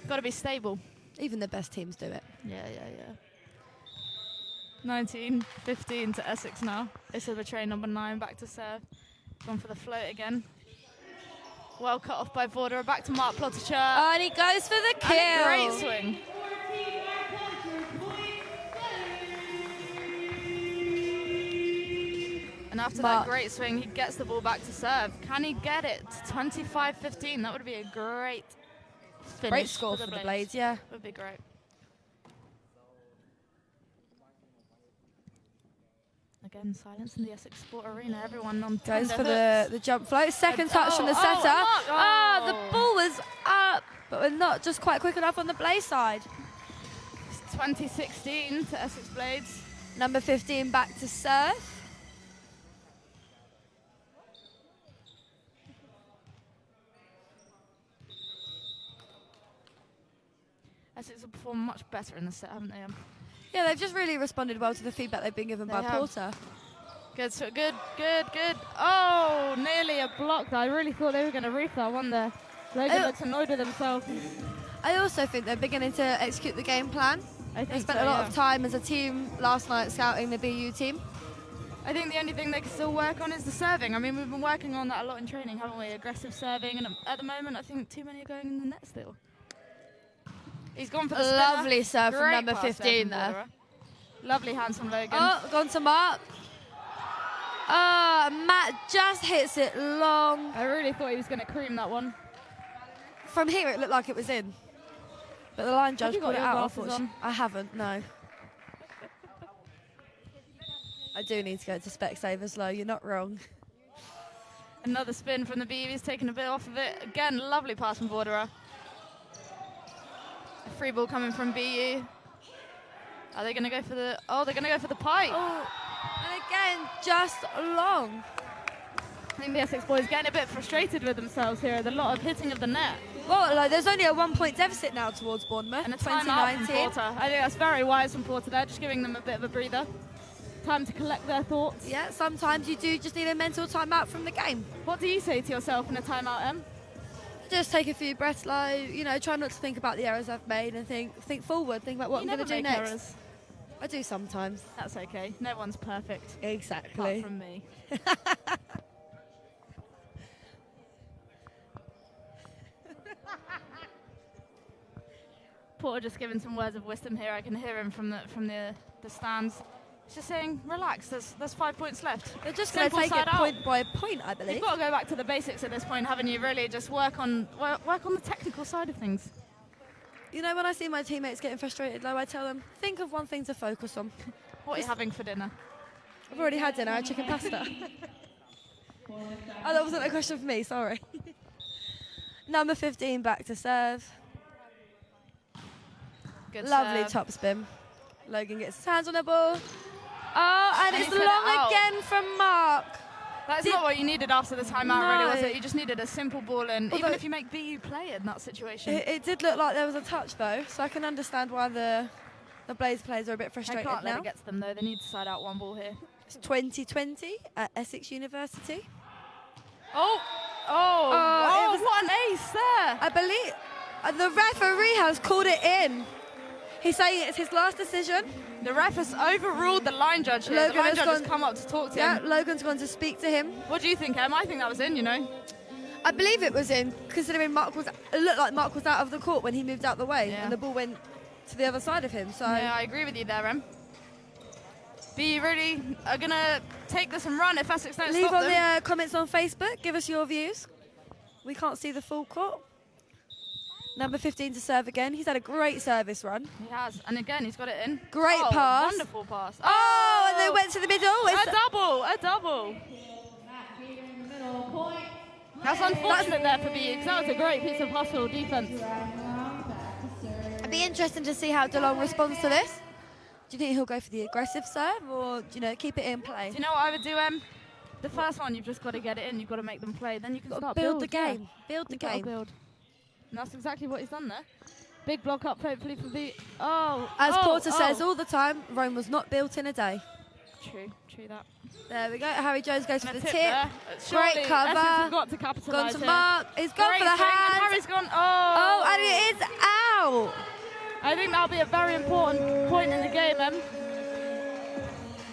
Got to be stable. Even the best teams do it. Yeah. 19-15 to Essex now. Issa Petrain, number 9, back to serve. Gone for the float again. Well cut off by Vorder. Back to Mark Plotticher. And he goes for the kill. And a great swing. And after that great swing, he gets the ball back to serve. Can he get it? 25-15. That would be a great finish. Great score for the Blades, yeah. Would be great. Again, silence in the Essex Sport Arena. Everyone on goes for hooks. the jump float. Second touch from the setter. The ball was up, but we're not just quite quick enough on the Blaze side. It's 2016 to Essex Blades. Number 15 back to serve. Essex have performed much better in the set, haven't they? Yeah, they've just really responded well to the feedback they've been given by Porter. Good. Oh, nearly a block. I really thought they were going to reef that one there. Logan looks annoyed with themselves. I also think they're beginning to execute the game plan. They spent a lot of time as a team last night scouting the BU team. I think the only thing they can still work on is the serving. I mean, we've been working on that a lot in training, haven't we? Aggressive serving, and at the moment, I think too many are going in the net still. He's gone for the spinner. Lovely serve from Great number 15 there. Lovely hands from Logan. Oh, gone to Mark. Matt just hits it long. I really thought he was going to cream that one. From here, it looked like it was in. But the line judge called it out, glasses unfortunately. I haven't, no. I do need to go to Specsavers, Low. You're not wrong. Another spin from the BU. He's taken a bit off of it. Again, lovely pass from Borderer. A free ball coming from BU. Are they going to go for the... Oh, they're going to go for the pipe. Oh. And again, just long. I think the Essex boys getting a bit frustrated with themselves here. There's a lot of hitting of the net. Well, like, there's only a 1-point deficit now towards Bournemouth. And a timeout from Porter. I think that's very wise from Porter there, just giving them a bit of a breather. Time to collect their thoughts. Yeah, sometimes you do just need a mental timeout from the game. What do you say to yourself in a timeout, Em? Just take a few breaths, like, you know, try not to think about the errors I've made and think forward, think about what I'm going to do next. Errors. I do sometimes. That's okay. No one's perfect. Exactly. Apart from me. Porter just giving some words of wisdom here. I can hear him from the stands. He's just saying, relax, there's 5 points left. They're just going to take it point by point, I believe. You've got to go back to the basics at this point, haven't you? Really, just work on the technical side of things. You know, when I see my teammates getting frustrated, though, I tell them, think of one thing to focus on. What are you having for dinner? I've already had dinner, I had chicken pasta. Oh, that wasn't a question for me, sorry. Number 15 back to serve. Good Lovely serve. top spin. Logan gets his hands on the ball. Oh, and it's long again from Mark. That's not what you needed after the timeout, really, was it? You just needed a simple ball in, even if you make BU play in that situation. It did look like there was a touch, though, so I can understand why the Blaze players are a bit frustrated now. I can't let it get to them, though. They need to side out one ball here. It's 2020 at Essex University. Oh, what an ace there. I believe the referee has called it in. He's saying it's his last decision. The ref has overruled the line judge here. Logan the line has judge has gone- come up to talk to Yeah, him. Logan's gone to speak to him. What do you think, Em? I think that was in, you know. I believe it was in, considering it looked like Mark was out of the court when he moved out the way, Yeah. and the ball went to the other side of him. So Yeah, I agree with you there, Em. BU really are going to take this and run if Essex don't leave stop on them. the comments on Facebook. Give us your views. We can't see the full court. Number 15 to serve again. He's had a great service run. He has, and again, he's got it in. Great Oh, pass. Wonderful pass. Oh, and they went to the middle. A double, a double. That's unfortunate there for BU, because that was a great piece of hustle defense. It'd be interesting to see how DeLong responds to this. Do you think he'll go for the aggressive serve, or keep it in play? Do you know what I would do, Em? The first one, you've just got to get it in. You've got to make them play. Then you can start build the yeah. game. Build the You've got to game. build. And that's exactly what he's done there. Big block up, hopefully for BU. Oh, As oh, Porter oh. says all the time, Rome was not built in a day. True that. There we go. Harry Jones goes for And the a tip. there. Great Surely cover. Essex have got to Gone capitalise to here. Mark. He's gone Great for the swing, and hand. Harry's gone. Oh, Oh, and it is out. I think that'll be a very important point in the game, Em.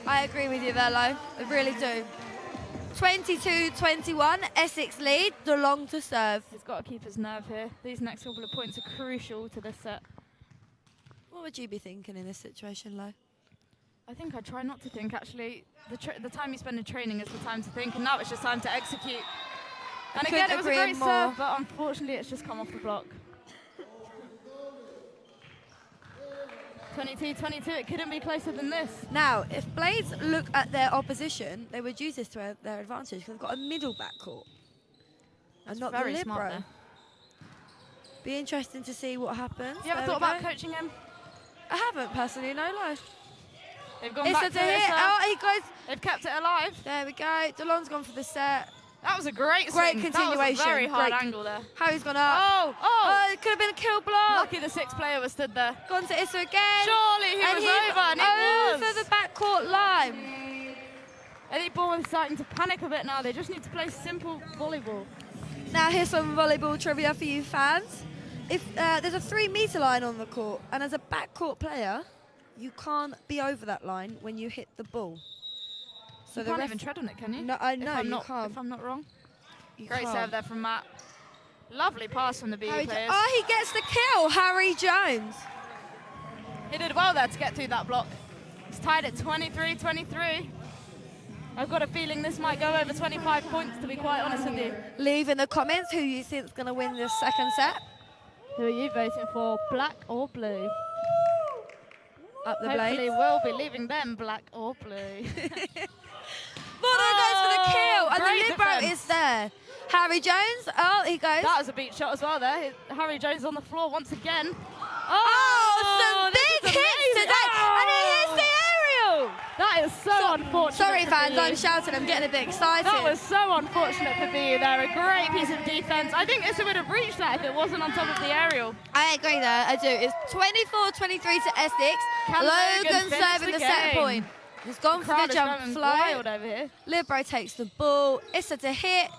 I agree with you there, Lo. I really do. 22-21, Essex lead. DeLong to serve. He's got to keep his nerve here. These next couple of points are crucial to this set. What would you be thinking in this situation, Lo? I think I try not to think, actually. The time you spend in training is the time to think, and now it's just time to execute. And again, it was a couldn't great agree more. serve, but unfortunately it's just come off the block. 22-22, it couldn't be closer than this. Now, if Blades look at their opposition, they would use this to their advantage because they've got a middle backcourt and not very the smart libero. there. Be interesting to see what happens. You ever There thought we about go. coaching him? I haven't personally, no, Lo. They've gone It's back a to hit. this. Oh, he goes. They've kept it alive. There we go. DeLong's gone for the set. That was a great Great swing. continuation. That was a very hard Great. angle there. Harry's gone up. Oh, Oh, it could have been a kill block. Lucky the sixth player was stood there. Gone to Issa again. Surely he and was he's over, and he over was. the backcourt line. Any ball is starting to panic a bit now. They just need to play simple volleyball. Now here's some volleyball trivia for you fans. If there's a 3-meter line on the court, and as a backcourt player, you can't be over that line when you hit the ball. So You the can't ref even tread on it, can you? No, I know you If can't. I'm not wrong. You Great can't. serve there from Matt. Lovely pass from the BU Harry players. oh, he gets the kill, Harry Jones. He did well there to get through that block. It's tied at 23-23. I've got a feeling this might go over 25 points, to be quite honest with you. Leave in the comments who you think is going to win this second set. Who are you voting for, black or blue? Up the Hopefully blade. we'll be leaving them black or blue. Border goes for the kill, and great the libero defense. is there. Harry Jones, oh, he goes. That was a beat shot as well there. Harry Jones on the floor once again. Oh, some this big is hits amazing. today, and he Oh. hits the aerial. That is so unfortunate. Sorry, for fans, BU. I'm shouting. I'm getting a bit excited. That was so unfortunate for BU there. A great piece of defense. I think Issa would have reached that if it wasn't on top of the aerial. I agree there, I do. It's 24-23 to Essex. Can Logan Logan finish serving the the set game? point. He's gone for Crowd the is jump going float. wild over here. Libero takes the ball. Issa to hit.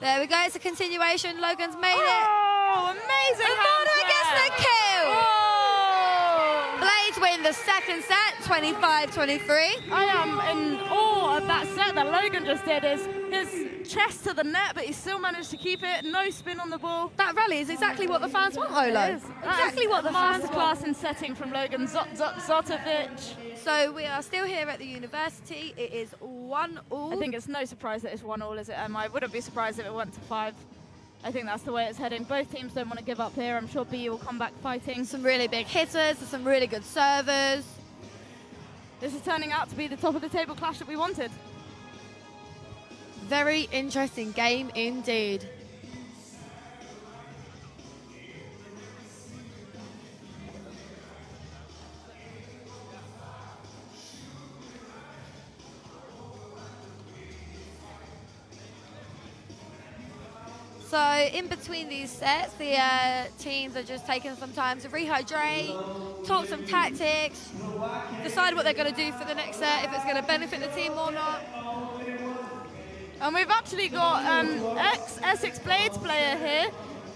There we go. It's a continuation. Logan's made it. Oh, amazing! And Border gets the kill. Oh. Blades win the second set, 25-23. I am in awe of that set that Logan just did. His chest to the net, but he still managed to keep it. No spin on the ball. That rally is exactly what the fans want, Olo. It is. Exactly what the fans want. Masterclass in setting from Logan Zotovic. So we are still here at the university. It is 1-1. I think it's no surprise that it's 1-1, is it, Em? I wouldn't be surprised if it went to 5. I think that's the way it's heading. Both teams don't want to give up here. I'm sure BU will come back fighting. Some really big hitters, some really good servers. This is turning out to be the top of the table clash that we wanted. Very interesting game indeed. So in between these sets, the teams are just taking some time to rehydrate, talk some tactics, decide what they're going to do for the next set, if it's going to benefit the team or not. And we've actually got ex-Essex Blades player here,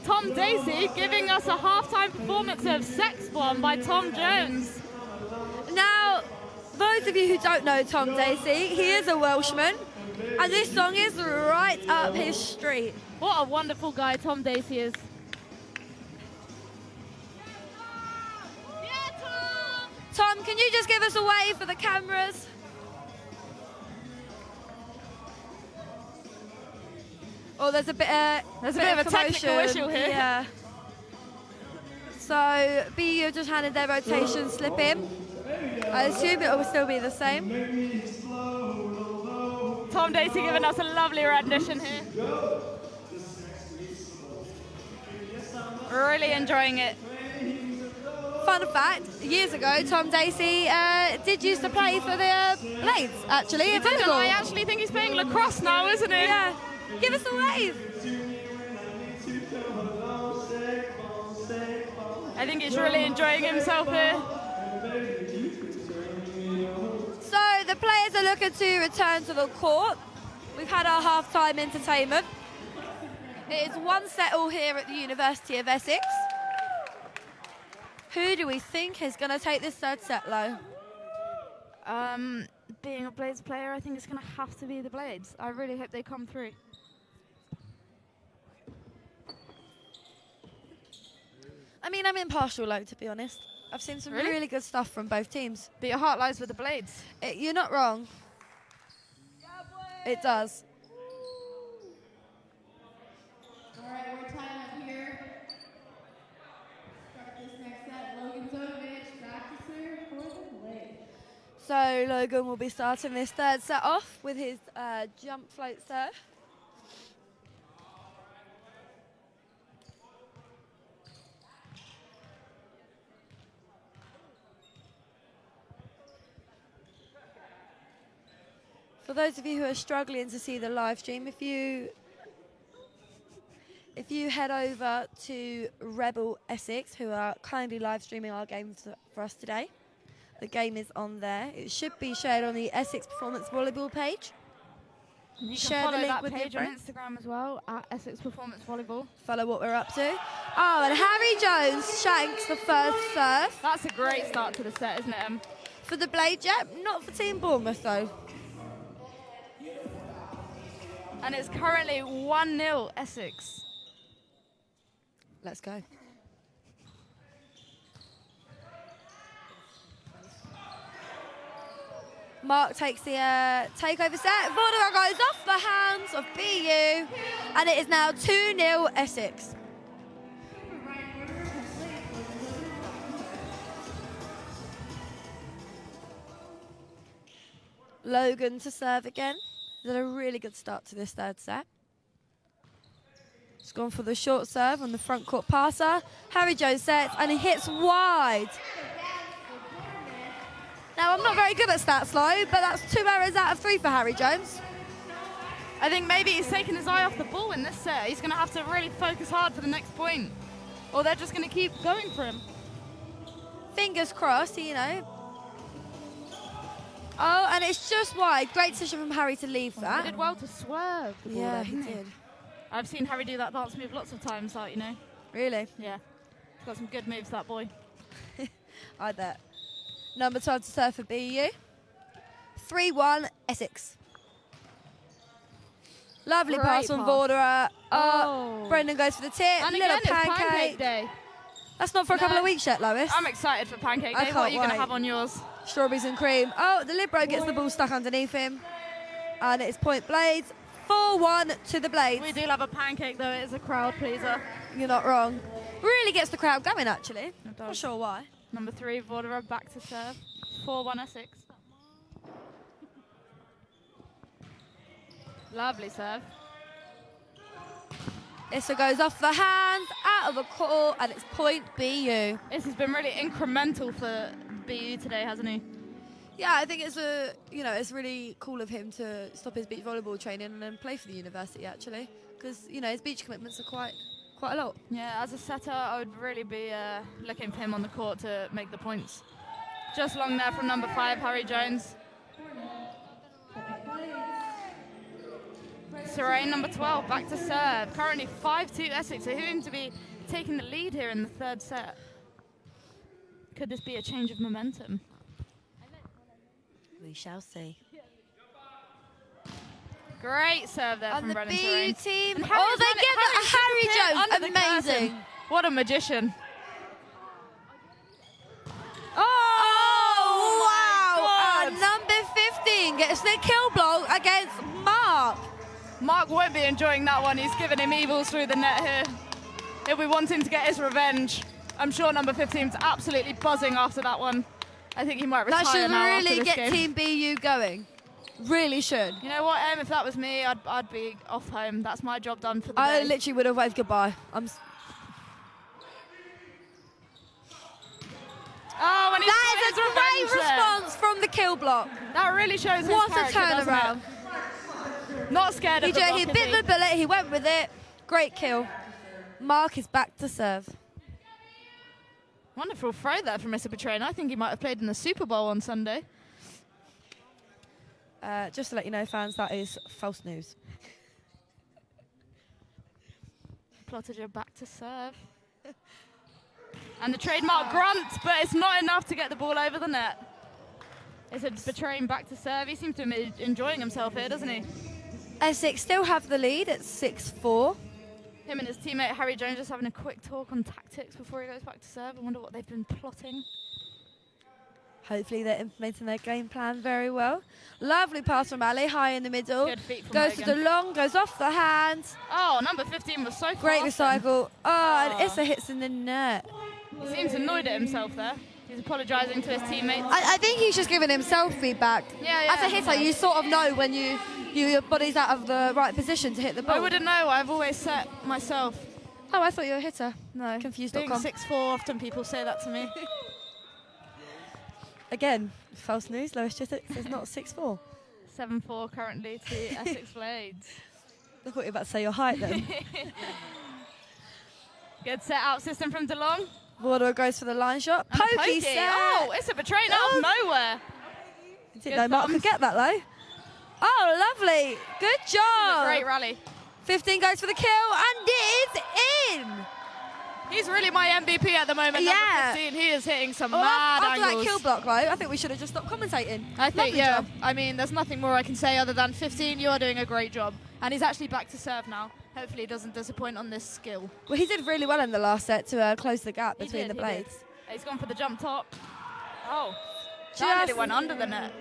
Tom Dacey, giving us a halftime performance of Sex Bomb by Tom Jones. Now, those of you who don't know Tom Dacey, he is a Welshman, and this song is right up his street. What a wonderful guy Tom Dacey is. Tom, can you just give us a wave for the cameras? Oh, there's a bit of a technical issue here. Yeah. So BU have just handed their rotation slip in. I assume it will still be the same. Tom Dacey giving us a lovely rendition here. Really enjoying it. Fun fact, years ago, Tom Dacey did used to play for the Blades, actually, in volleyball. I actually think he's playing lacrosse now, isn't he? Yeah. Give us a wave. I think he's really enjoying himself here. So the players are looking to return to the court. We've had our half-time entertainment. It is 1-set all here at the University of Essex. Who do we think is going to take this third set, Lo? Being a Blades player, I think it's going to have to be the Blades. I really hope they come through. I mean, I'm impartial, Lo, to be honest. I've seen some really good stuff from both teams. But your heart lies with the Blades. You're not wrong. It does. All right, we're tying up here. Start this next set. Logan Zovich back to serve for the Blades. So Logan will be starting this third set off with his jump float serve. For those of you who are struggling to see the live stream, if you head over to Rebel Essex, who are kindly live streaming our game for us today, the game is on there. It should be shared on the Essex Performance Volleyball page. You can Share follow the link that with page your on friends. Instagram as well, at Essex Performance Volleyball. Follow what we're up to. Oh, and Harry Jones shanks the first serve. That's a great start to the set, isn't it? For the Blade Jet, not for Team Bournemouth though. And it's currently 1-0 Essex. Let's go. Mark takes the takeover set. Vorderer goes off the hands of BU. And it is now 2-0 Essex. Logan to serve again. He's had a really good start to this third set. He's gone for the short serve on the front court passer. Harry Jones sets and he hits wide. Now, I'm not very good at stats, Lo, but that's 2 errors out of 3 for Harry Jones. I think maybe he's taken his eye off the ball in this set. He's going to have to really focus hard for the next point, or they're just going to keep going for him. Fingers crossed, you know. Oh, and it's just wide. Great decision from Harry to leave that. He did well to swerve the ball Yeah, there, he didn't did. I've seen Harry do that dance move lots of times, like, you know. Really? Yeah. He's got some good moves, that boy. I bet. Number 12 to serve for BU. 3-1 Essex. Lovely Great pass from pass. Vorderer. Oh. Brendan goes for the tip. And Little again, it's pancake. pancake day. That's not for a couple of weeks yet, Lois. I'm excited for pancake I day. can't What are you going to wait. have on yours? Strawberries and cream. Oh, the Libero gets the ball stuck underneath him. And it's point Blades. 4-1 to the Blades. We do love a pancake, though. It is a crowd pleaser. You're not wrong. Really gets the crowd going, actually. does. Not sure why. Number 3, Vorderer back to serve. 4-1 Essex. Lovely serve. Issa goes off the hands, out of the court, and it's point BU. This has been really incremental for BU today, hasn't he? Yeah, I think it's really cool of him to stop his beach volleyball training and then play for the university, actually, because his beach commitments are quite a lot. Yeah, as a setter, I would really be looking for him on the court to make the points. Just long there from number 5, Harry Jones. Serene, number 12, back to serve. Currently 5-2 Essex, so who seem to be taking the lead here in the third set? Could this be a change of momentum? We shall see. Great serve there And from the Brennan BU Terrain. team. And Oh, they Harry's get Harry Harry under the Jones. Amazing. curtain. What a magician. Oh, wow. God. Number 15 gets the kill block against Mark. Mark won't be enjoying that one. He's given him evils through the net here. He'll be wanting to get his revenge. I'm sure number 15's absolutely buzzing after that one. I think he might retire That should now really after this get game. Team BU going. Really should. You know what, Em? If that was me, I'd be off home. That's my job done for the I day. literally would have waved goodbye. Oh, and he's That got is a his great revenge there. response from the kill block. That really shows his What a character, doesn't turnaround. it? Not scared of He the block, is bit he? the bullet, he went with it. Great kill. Mark is back to serve. Wonderful throw there from Mr. Petrain. I think he might have played in the Super Bowl on Sunday. Just to let you know, fans, that is false news. Plotted you back to serve. And the trademark grunt, but it's not enough to get the ball over the net. It's a Petrain back to serve. He seems to be enjoying himself here, doesn't he? Essex still have the lead at 6-4. Him and his teammate Harry Jones just having a quick talk on tactics before he goes back to serve. I wonder what they've been plotting. Hopefully they're implementing their game plan very well. Lovely pass from Ali, high in the middle. Good feet from Goes to Logan. the long, goes off the hand. Oh, number 15 was so Great fast then. recycle. Oh, and Issa hits in the net. He seems annoyed at himself there. He's apologising to his teammates. I think he's just giving himself feedback. Yeah. As a hitter, you sort of know when your body's out of the right position to hit the ball. I wouldn't know. I've always set myself. Oh, I thought you were a hitter. No. Confused.com. Being 6'4", often people say that to me. Again, false news. Lois Chiswick is not 6'4". 7'4" currently to Essex Blades. I thought you were about to say your height then. Good set out system from DeLong. Bordeaux goes for the line shot. And a Pokey set. Oh, it's a Petrain out of nowhere. Didn't know Mark could get that low. Oh, lovely. Good job. Great rally. 15 goes for the kill, and it is in. He's really my MVP at the moment. Yeah. Number 15. He is hitting some Well, mad after angles. that kill block, though, I think we should have just stopped commentating. I think, Lovely yeah. job. I mean, there's nothing more I can say other than 15, you are doing a great job. And he's actually back to serve now. Hopefully he doesn't disappoint on this skill. Well, he did really well in the last set to close the gap between the He blades. did. He's gone for the jump top. Oh, that Just- nearly went under the net.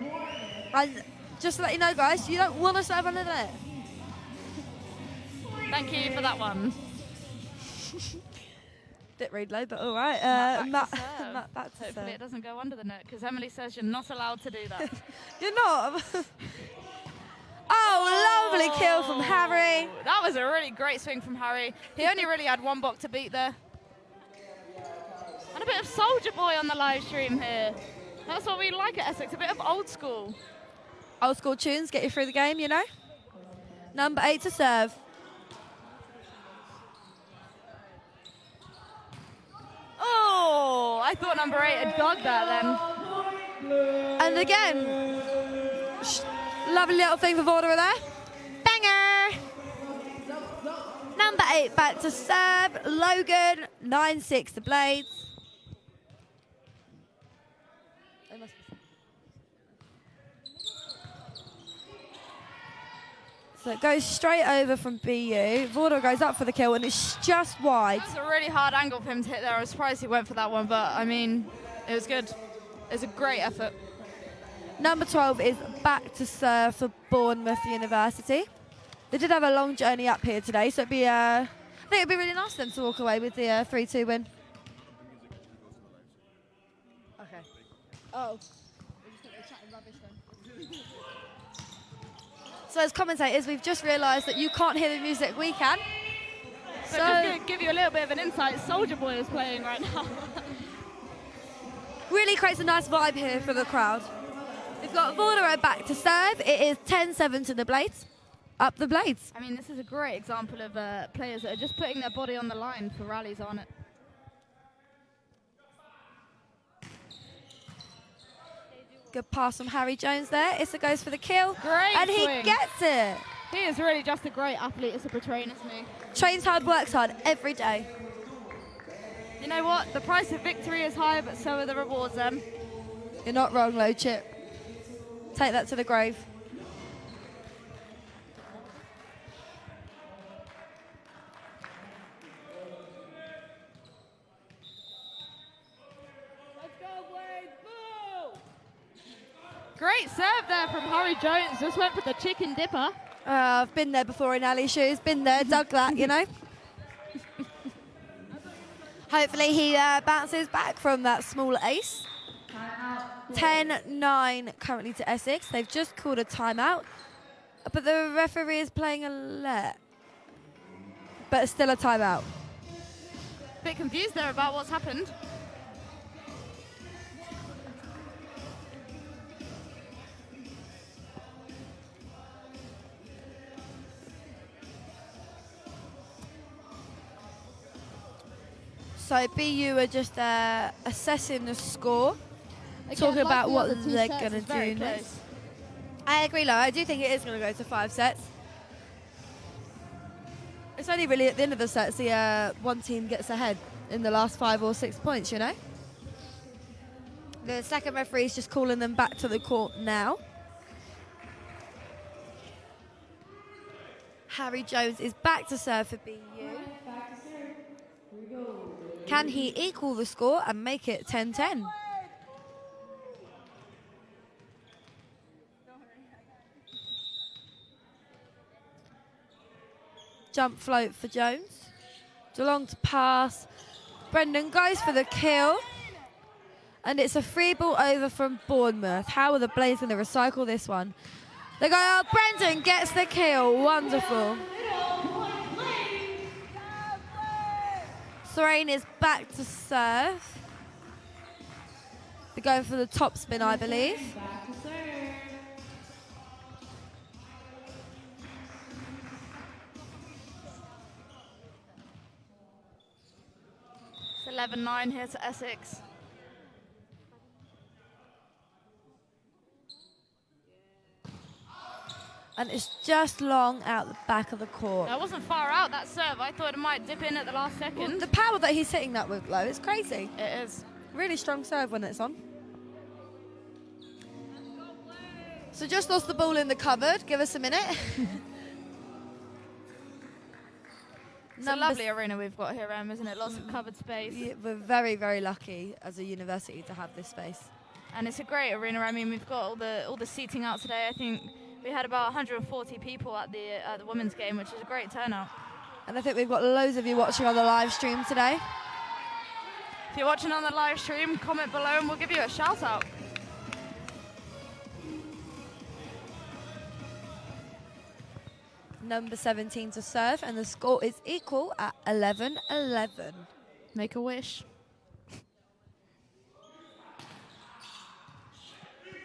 And just to let you know, guys, you don't want to serve under the net. Thank you for that one. Bit rude low, but all right. Matt back to serve. Matt back to Hopefully it serve. doesn't go under the net because Emily says you're not allowed to do that. You're not. Oh, lovely kill from Harry. That was a really great swing from Harry. He only really had one block to beat there. And a bit of Soldier Boy on the live stream here. That's what we like at Essex, a bit of old school. Old school tunes get you through the game, you know. Number 8 to serve. Oh, I thought number 8 had dogged that then. And again, lovely little thing for Vorder there. Banger! Number 8 back to serve. Logan, 9-6 the blades. So it goes straight over from BU. Vorder goes up for the kill and it's just wide. That's a really hard angle for him to hit there. I was surprised he went for that one, but I mean, it was good. It was a great effort. Number 12 is back to serve for Bournemouth University. They did have a long journey up here today, so I think it'd be really nice for them to walk away with the 3-2 win. Okay. Oh. So as commentators, we've just realised that you can't hear the music, we can. So just to give you a little bit of an insight, Soldier Boy is playing right now. Really creates a nice vibe here for the crowd. We've got Vorder back to serve. It is 10-7 to the blades. Up the blades. I mean, this is a great example of players that are just putting their body on the line for rallies, aren't it? Good pass from Harry Jones there. Issa goes for the kill. Great And he swing. gets it. He is really just a great athlete. It's a Petrain, isn't he? Trains hard, works hard every day. You know what? The price of victory is high, but so are the rewards then. You're not wrong, Low Chip. Take that to the grave. Great serve there from Harry Jones. Just went for the chicken dipper. I've been there before in alley shoes. Been there, dug that, you know. Hopefully he bounces back from that small ace. 10-9 currently to Essex. They've just called a timeout, but the referee is playing a let. But it's still a timeout. Bit confused there about what's happened. So BU are just assessing the score, Again, talking like about the what other two they're sets, going to it's very do close. next. I agree, Lo. I do think it is going to go to 5 sets. It's only really at the end of the sets the one team gets ahead in the last 5 or 6 points, you know? The second referee is just calling them back to the court now. Harry Jones is back to serve for BU. Can he equal the score and make it 10-10? Jump float for Jones. DeLong to pass. Brendan goes for the kill. And it's a free ball over from Bournemouth. How are the Blades going to recycle this one? They go, oh, Brendan gets the kill. Wonderful. Thrain is back to serve. They're going for the top spin, I believe. It's 11-9 here to Essex. And it's just long out the back of the court. That wasn't far out, that serve. I thought it might dip in at the last second. The power that he's hitting that with, Lo, it's crazy. It is. Really strong serve when it's on. So just lost the ball in the cupboard. Give us a minute. It's a lovely arena we've got here, isn't it? Lots of covered space. Yeah, we're very, very lucky as a university to have this space. And it's a great arena. I mean, we've got all the seating out today. I think we had about 140 people at the women's game, which is a great turnout. And I think we've got loads of you watching on the live stream today. If you're watching on the live stream, comment below and we'll give you a shout out. Number 17 to serve, and the score is equal at 11-11. Make a wish.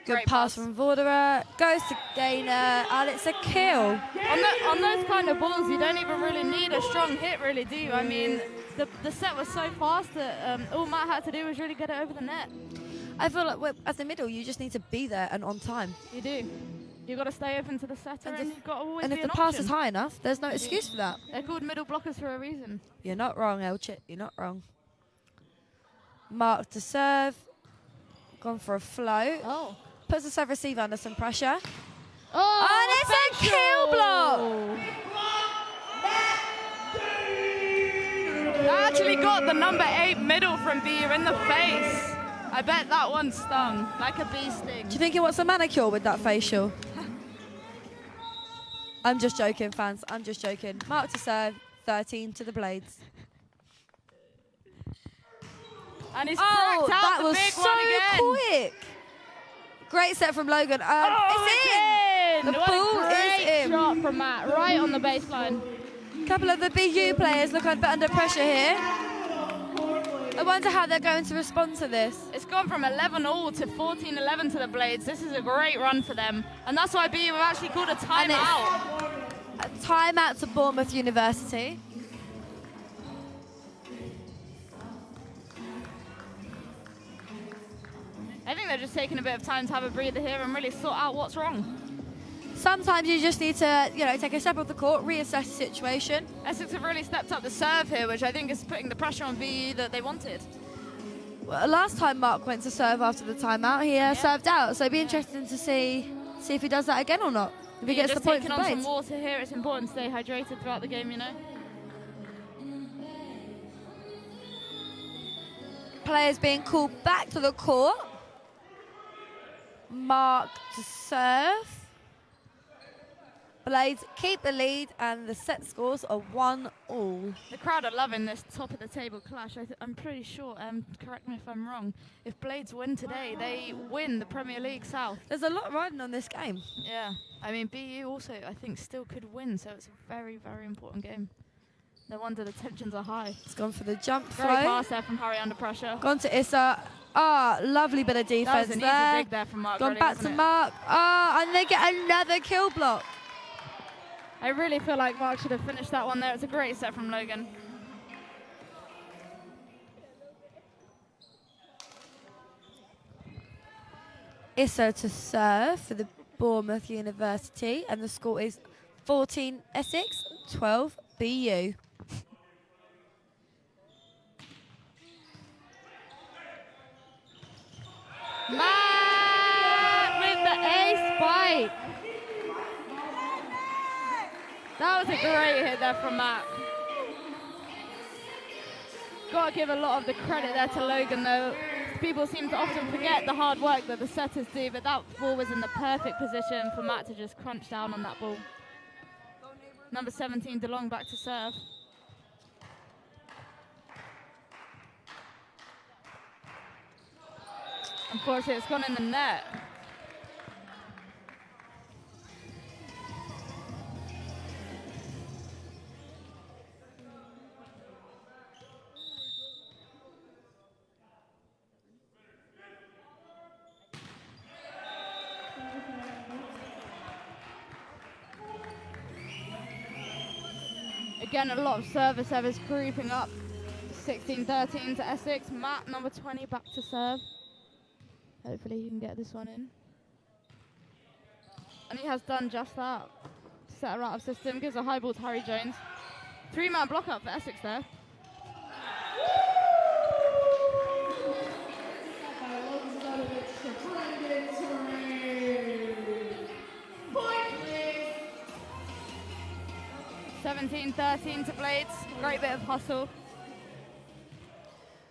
Good Great pass from Vorderer, goes to Gainer, and it's a kill. On those kind of balls, you don't even really need a strong hit, really, do you? I mean, the set was so fast that all Matt had to do was really get it over the net. I feel like at the middle, you just need to be there and on time. You do. You've got to stay open to the setter, and you've got to always And be if the an pass option. is high enough, there's no excuse for that. They're called middle blockers for a reason. You're not wrong, El Chip. You're not wrong. Mark to serve. Gone for a float. Oh. Puts the serve receiver under some pressure. Oh, And it's a kill block! That actually got the number 8 middle from BU in the face. I bet that one stung like a bee sting. Do you think he wants a manicure with that facial? I'm just joking, fans. I'm just joking. Mark to serve, 13 to the Blades. And he's Oh, cracked out that the was big so one again. quick. Great set from Logan. It's in. The What ball a great is in. shot from Matt, right on the baseline. A couple of the BU players look a bit under pressure here. I wonder how they're going to respond to this. It's gone from 11-all to 14-11 to the Blades. This is a great run for them. And that's why BU have actually called a timeout. A timeout to Bournemouth University. I think they're just taking a bit of time to have a breather here and really sort out what's wrong. Sometimes you just need to, take a step off the court, reassess the situation. Essex have really stepped up the serve here, which I think is putting the pressure on BU that they wanted. Well, last time Mark went to serve after the timeout, he served out, so it'd be interesting to see See if he does that again or not. If he gets the just point taking for on some Blades. water here. It's important to stay hydrated throughout the game, you know. Players being called back to the court. Mark to serve. Blades keep the lead, and the set scores are 1-all. The crowd are loving this top of the table clash. I'm pretty sure, correct me if I'm wrong, if Blades win today, they win the Premier League South. There's a lot riding on this game. Yeah, I mean, BU also, I think, still could win, so it's a very, very important game. No wonder the tensions are high. It's gone for the jump Great flow. pass there from Harry under pressure. Gone to Issa. Ah, lovely bit of That defense was an there. easy dig there from Mark. Gone really, back to wasn't it? Mark. Ah, and they get another kill block. I really feel like Mark should have finished that one there. It's a great set from Logan. Issa to serve for the Bournemouth University, and the score is 14 Essex, 12 BU. Matt with the ace spike. That was a great hit there from Matt. Got to give a lot of the credit there to Logan though. People seem to often forget the hard work that the setters do, but that ball was in the perfect position for Matt to just crunch down on that ball. Number 17, DeLong back to serve. Unfortunately, it's gone in the net. Again, a lot of service errors creeping up. 16-13 to Essex. Matt, number 20, back to serve. Hopefully he can get this one in. And he has done just that. Set her out of system, gives a high ball to Harry Jones. 3-man block up for Essex there. Point, 17-13 to Blades. Great bit of hustle.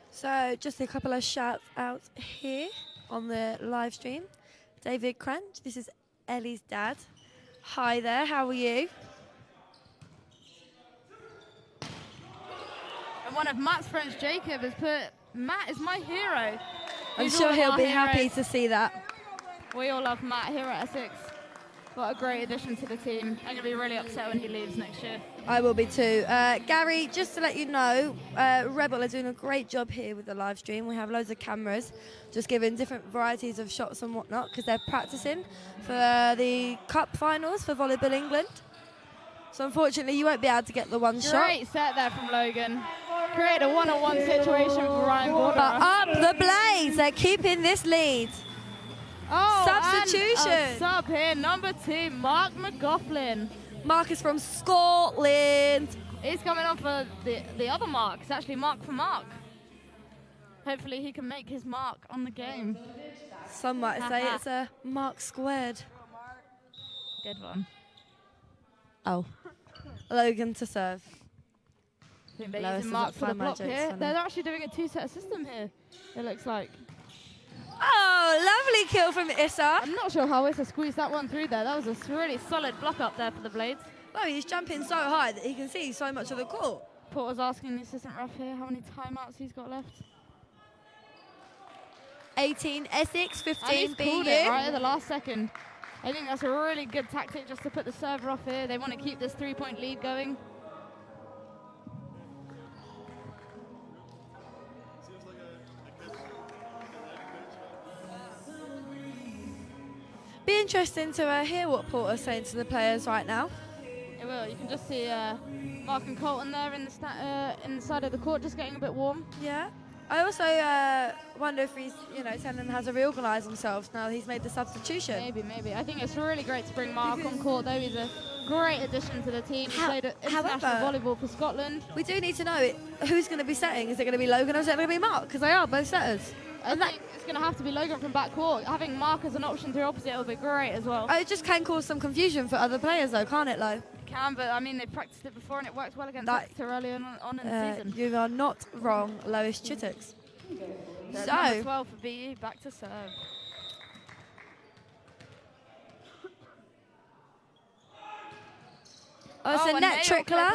So just a couple of shouts out here on the live stream. David Crunch, this is Ellie's dad. Hi there, how are you? And one of Matt's friends, Jacob, has put, Matt is my hero. I'm He's sure all of he'll our be happy heroes. to see that. We all love Matt here at Essex. What a great addition to the team. I'm going to be really upset when he leaves next year. I will be too. Gary, just to let you know, Rebel are doing a great job here with the live stream. We have loads of cameras, just giving different varieties of shots and whatnot, because they're practicing for the cup finals for Volleyball England. So unfortunately, you won't be able to get the one shot. Great set there from Logan. Create a one-on-one situation for Ryan Border. But up the Blades, they're keeping this lead. Oh, Substitution. And a sub here, number 2, Mark McGoughlin. Mark is from Scotland. He's coming on for the other Mark. It's actually Mark for Mark. Hopefully he can make his mark on the game. Some might say it's a Mark squared. Good one. Oh. Logan to serve. I think they're Lois using doesn't Mark for the find my block jokes here. funny. They're actually doing a 2-set system here, it looks like. Oh, lovely kill from Issa. I'm not sure how Issa squeezed that one through there. That was a really solid block up there for the Blades. Oh, he's jumping so high that he can see so much of the court. Porter's asking the assistant ref here how many timeouts he's got left. 18 Essex, 15 And he's BU. called it right at the last second. I think that's a really good tactic just to put the server off here. They want to keep this 3-point lead going. Be interesting to hear what Porter's saying to the players right now. It will. You can just see Mark and Colton there in the inside of the court, just getting a bit warm. Yeah. I also wonder if he's, telling them how to reorganise themselves now that he's made the substitution. Maybe. I think it's really great to bring Mark on court, though. He's a great addition to the team. He played at international volleyball for Scotland. We do need to know who's going to be setting. Is it going to be Logan or is it going to be Mark? Because they are both setters. I think it's going to have to be Logan from backcourt. Having Mark as an option to opposite will be great as well. It just can cause some confusion for other players, though, can't it, Lo? It can, but I mean, they've practiced it before and it worked well against Exeter early on in the season. You are not wrong, Lois Chittix. So, So, number 12 for BU, back to serve. it's a net trickler.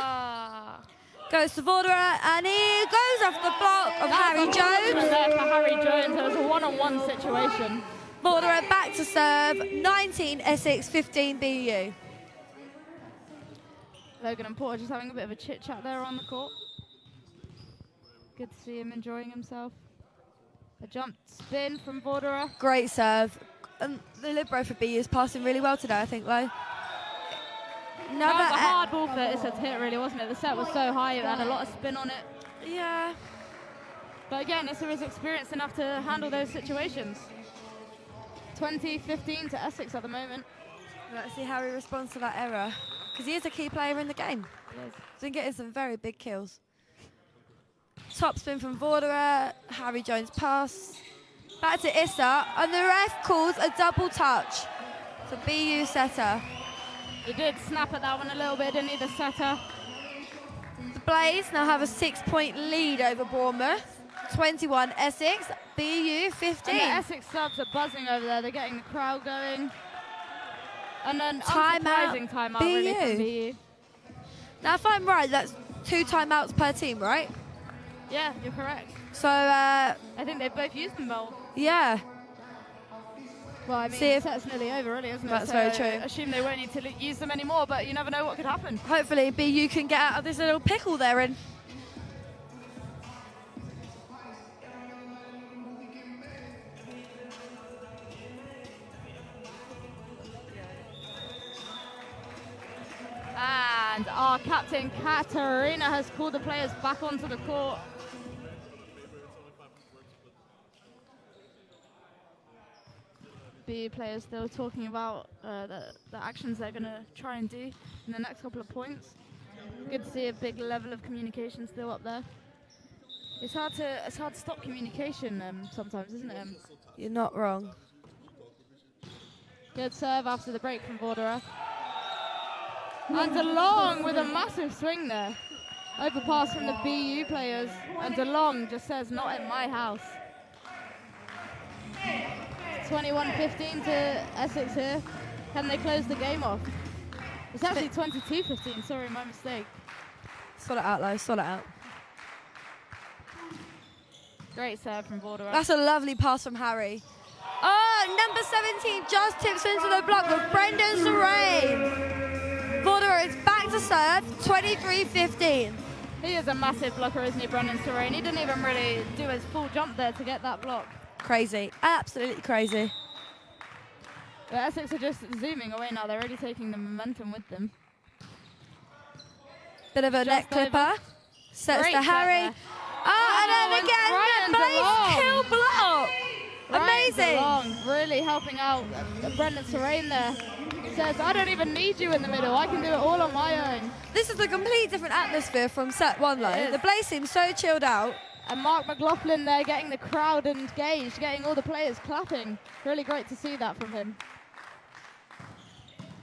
Goes to Vorderer, and he goes off the block of Harry Jones. There for Harry Jones. It was a one-on-one situation. Vorderer back to serve, 19 Essex, 15 BU. Logan and Porter just having a bit of a chit-chat there on the court. Good to see him enjoying himself. A jump spin from Vorderer. Great serve. And the libero for BU is passing really well today, I think, Lo. That was a hard ball for Issa to hit, really, wasn't it? The set was so high, it had a lot of spin on it. Yeah. But again, Issa is experienced enough to handle those situations. 20-15 to Essex at the moment. Let's see how he responds to that error. Because he is a key player in the game. Yes. He's been getting some very big kills. Top spin from Vorderer. Harry Jones pass. Back to Issa. And the ref calls a double touch for BU setter. He did snap at that one a little bit, didn't he, the setter? The Blaze now have a 6-point lead over Bournemouth. 21 Essex, BU 15. And the Essex subs are buzzing over there. They're getting the crowd going. And then Timeout, timeout really from BU. Now, if I'm right, that's 2 timeouts per team, right? Yeah, you're correct. So, I think they both used them well. yeah. Well, I mean, the set's nearly over, really, isn't it? That's very true. I assume they won't need to use them anymore, but you never know what could happen. Hopefully, BU can get out of this little pickle they're in. And our captain, Katarina, has called the players back onto the court. BU players still talking about the actions they're going to try and do in the next couple of points. Good to see a big level of communication still up there. It's hard to stop communication sometimes, isn't it? You're not wrong. Good serve after the break from Vorderer. And DeLong with a massive swing there. Overpass from the BU players. And DeLong just says, not in my house. 21-15 to Essex here. Can they close the game off? It's actually 22-15, sorry, my mistake. Sort it out, Lo, sort it out. Great serve from Vorderer. That's a lovely pass from Harry. Oh, number 17 just tips into the block with Brendan Serrain. Vorderer is back to serve, 23-15. He is a massive blocker, isn't he, Brendan Serrain? He didn't even really do his full jump there to get that block. Crazy, absolutely crazy. But Essex are just zooming away now. They're already taking the momentum with them. Bit of a net clipper. Sets Great to Harry. And then again, the Blaze kill block. Amazing. DeLong really helping out Brendan Serrain there. Says, I don't even need you in the middle. I can do it all on my own. This is a complete different atmosphere from set 1, though. The Blaze seems so chilled out. And Mark McLaughlin there getting the crowd engaged, getting all the players clapping. Really great to see that from him.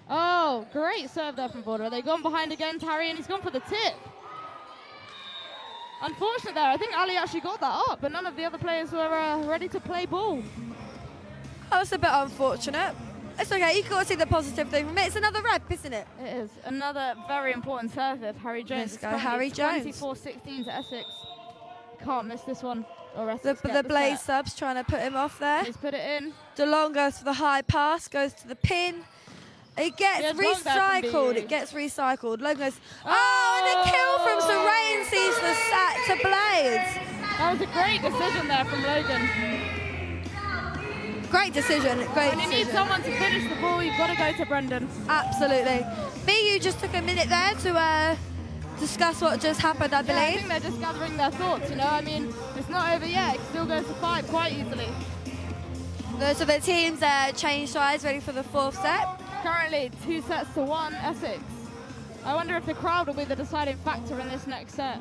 Oh, great serve there from Vorderer. They've gone behind again to Harry, and he's gone for the tip. Unfortunate there. I think Ali actually got that up, but none of the other players were ready to play ball. Oh, it's a bit unfortunate. It's okay, you've got to see the positive thing from it. It's another rep, isn't it? It is. Another very important serve of Harry Jones. Let's go, Harry Jones. 24-16 to Essex. Can't miss this one. Or The Blaze subs trying to put him off there. He's put it in. DeLong goes for the high pass, goes to the pin. It gets recycled. It gets recycled. Logan goes, and the kill from Serrain sees the sack to Blaze. That was a great decision there from Logan. Great decision. When you need someone to finish the ball, you've got to go to Brendan. Absolutely. BU just took a minute there to discuss what just happened, I believe. I think they're just gathering their thoughts, you know. I mean, it's not over yet. It still goes to 5 quite easily. So the teams change sides, ready for the 4th set. Currently 2-1 Essex. I wonder if the crowd will be the deciding factor in this next set.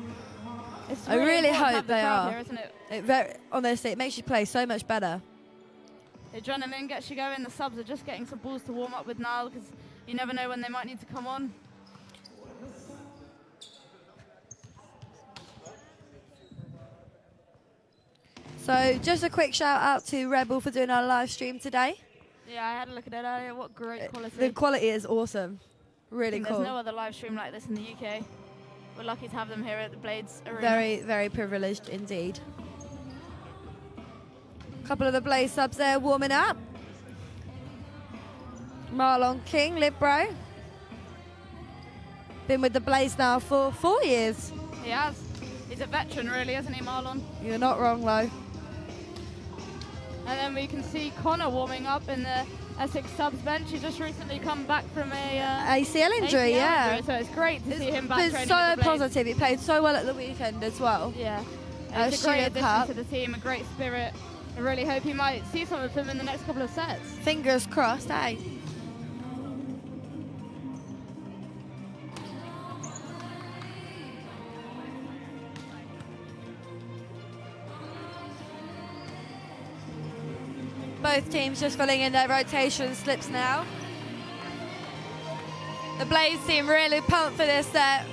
It's I really important to hope have the they crowd are. here, isn't it? Honestly, it makes you play so much better. The adrenaline gets you going. The subs are just getting some balls to warm up with now because you never know when they might need to come on. So just a quick shout out to Rebel for doing our live stream today. Yeah, I had a look at it earlier. What great quality. The quality is awesome. Really cool. There's no other live stream like this in the UK. We're lucky to have them here at the Blades Arena. Very, very privileged indeed. A couple of the Blaze subs there warming up. Marlon King, Libro. Been with the Blaze now for 4 years. He has. He's a veteran, really, isn't he, Marlon? You're not wrong, Lo. And then we can see Connor warming up in the Essex subs bench. He's just recently come back from a ACL injury, yeah. Injury, so it's great to see him back It's training so with the Blades. positive. He played so well at the weekend as well. Yeah. It's a great Sugar addition Cup. to the team, a great spirit. I really hope you might see some of him in the next couple of sets. Fingers crossed, eh? Both teams just filling in their rotation slips now. The Blaze seem really pumped for this set.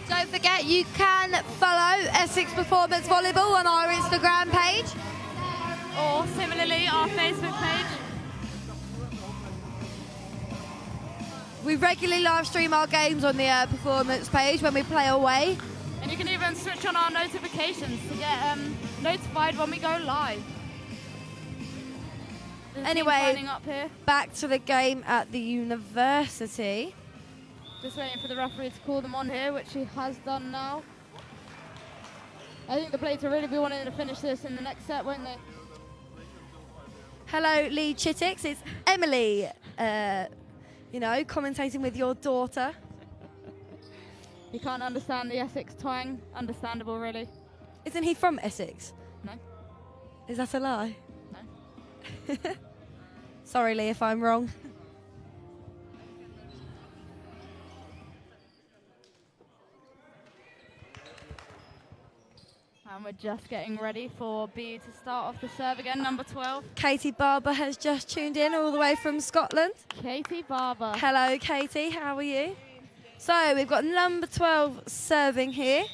Don't forget, you can follow Essex Performance Volleyball on our Instagram page. Or similarly, our Facebook page. We regularly live stream our games on the performance page when we play away. And you can even switch on our notifications to get notified when we go live. The team's Anyway, lining up here. back to the game at the university. Just waiting for the referee to call them on here, which he has done now. I think the Blades will really be wanting to finish this in the next set, won't they? Hello, Lee Chittix. It's Emily, commentating with your daughter. You can't understand the Essex twang. Understandable, really. Isn't he from Essex? No. Is that a lie? No. Sorry, Lee, if I'm wrong. And we're just getting ready for BU to start off the serve again, number 12. Katie Barber has just tuned in all the way from Scotland. Katie Barber. Hello, Katie. How are you? So we've got number 12 serving here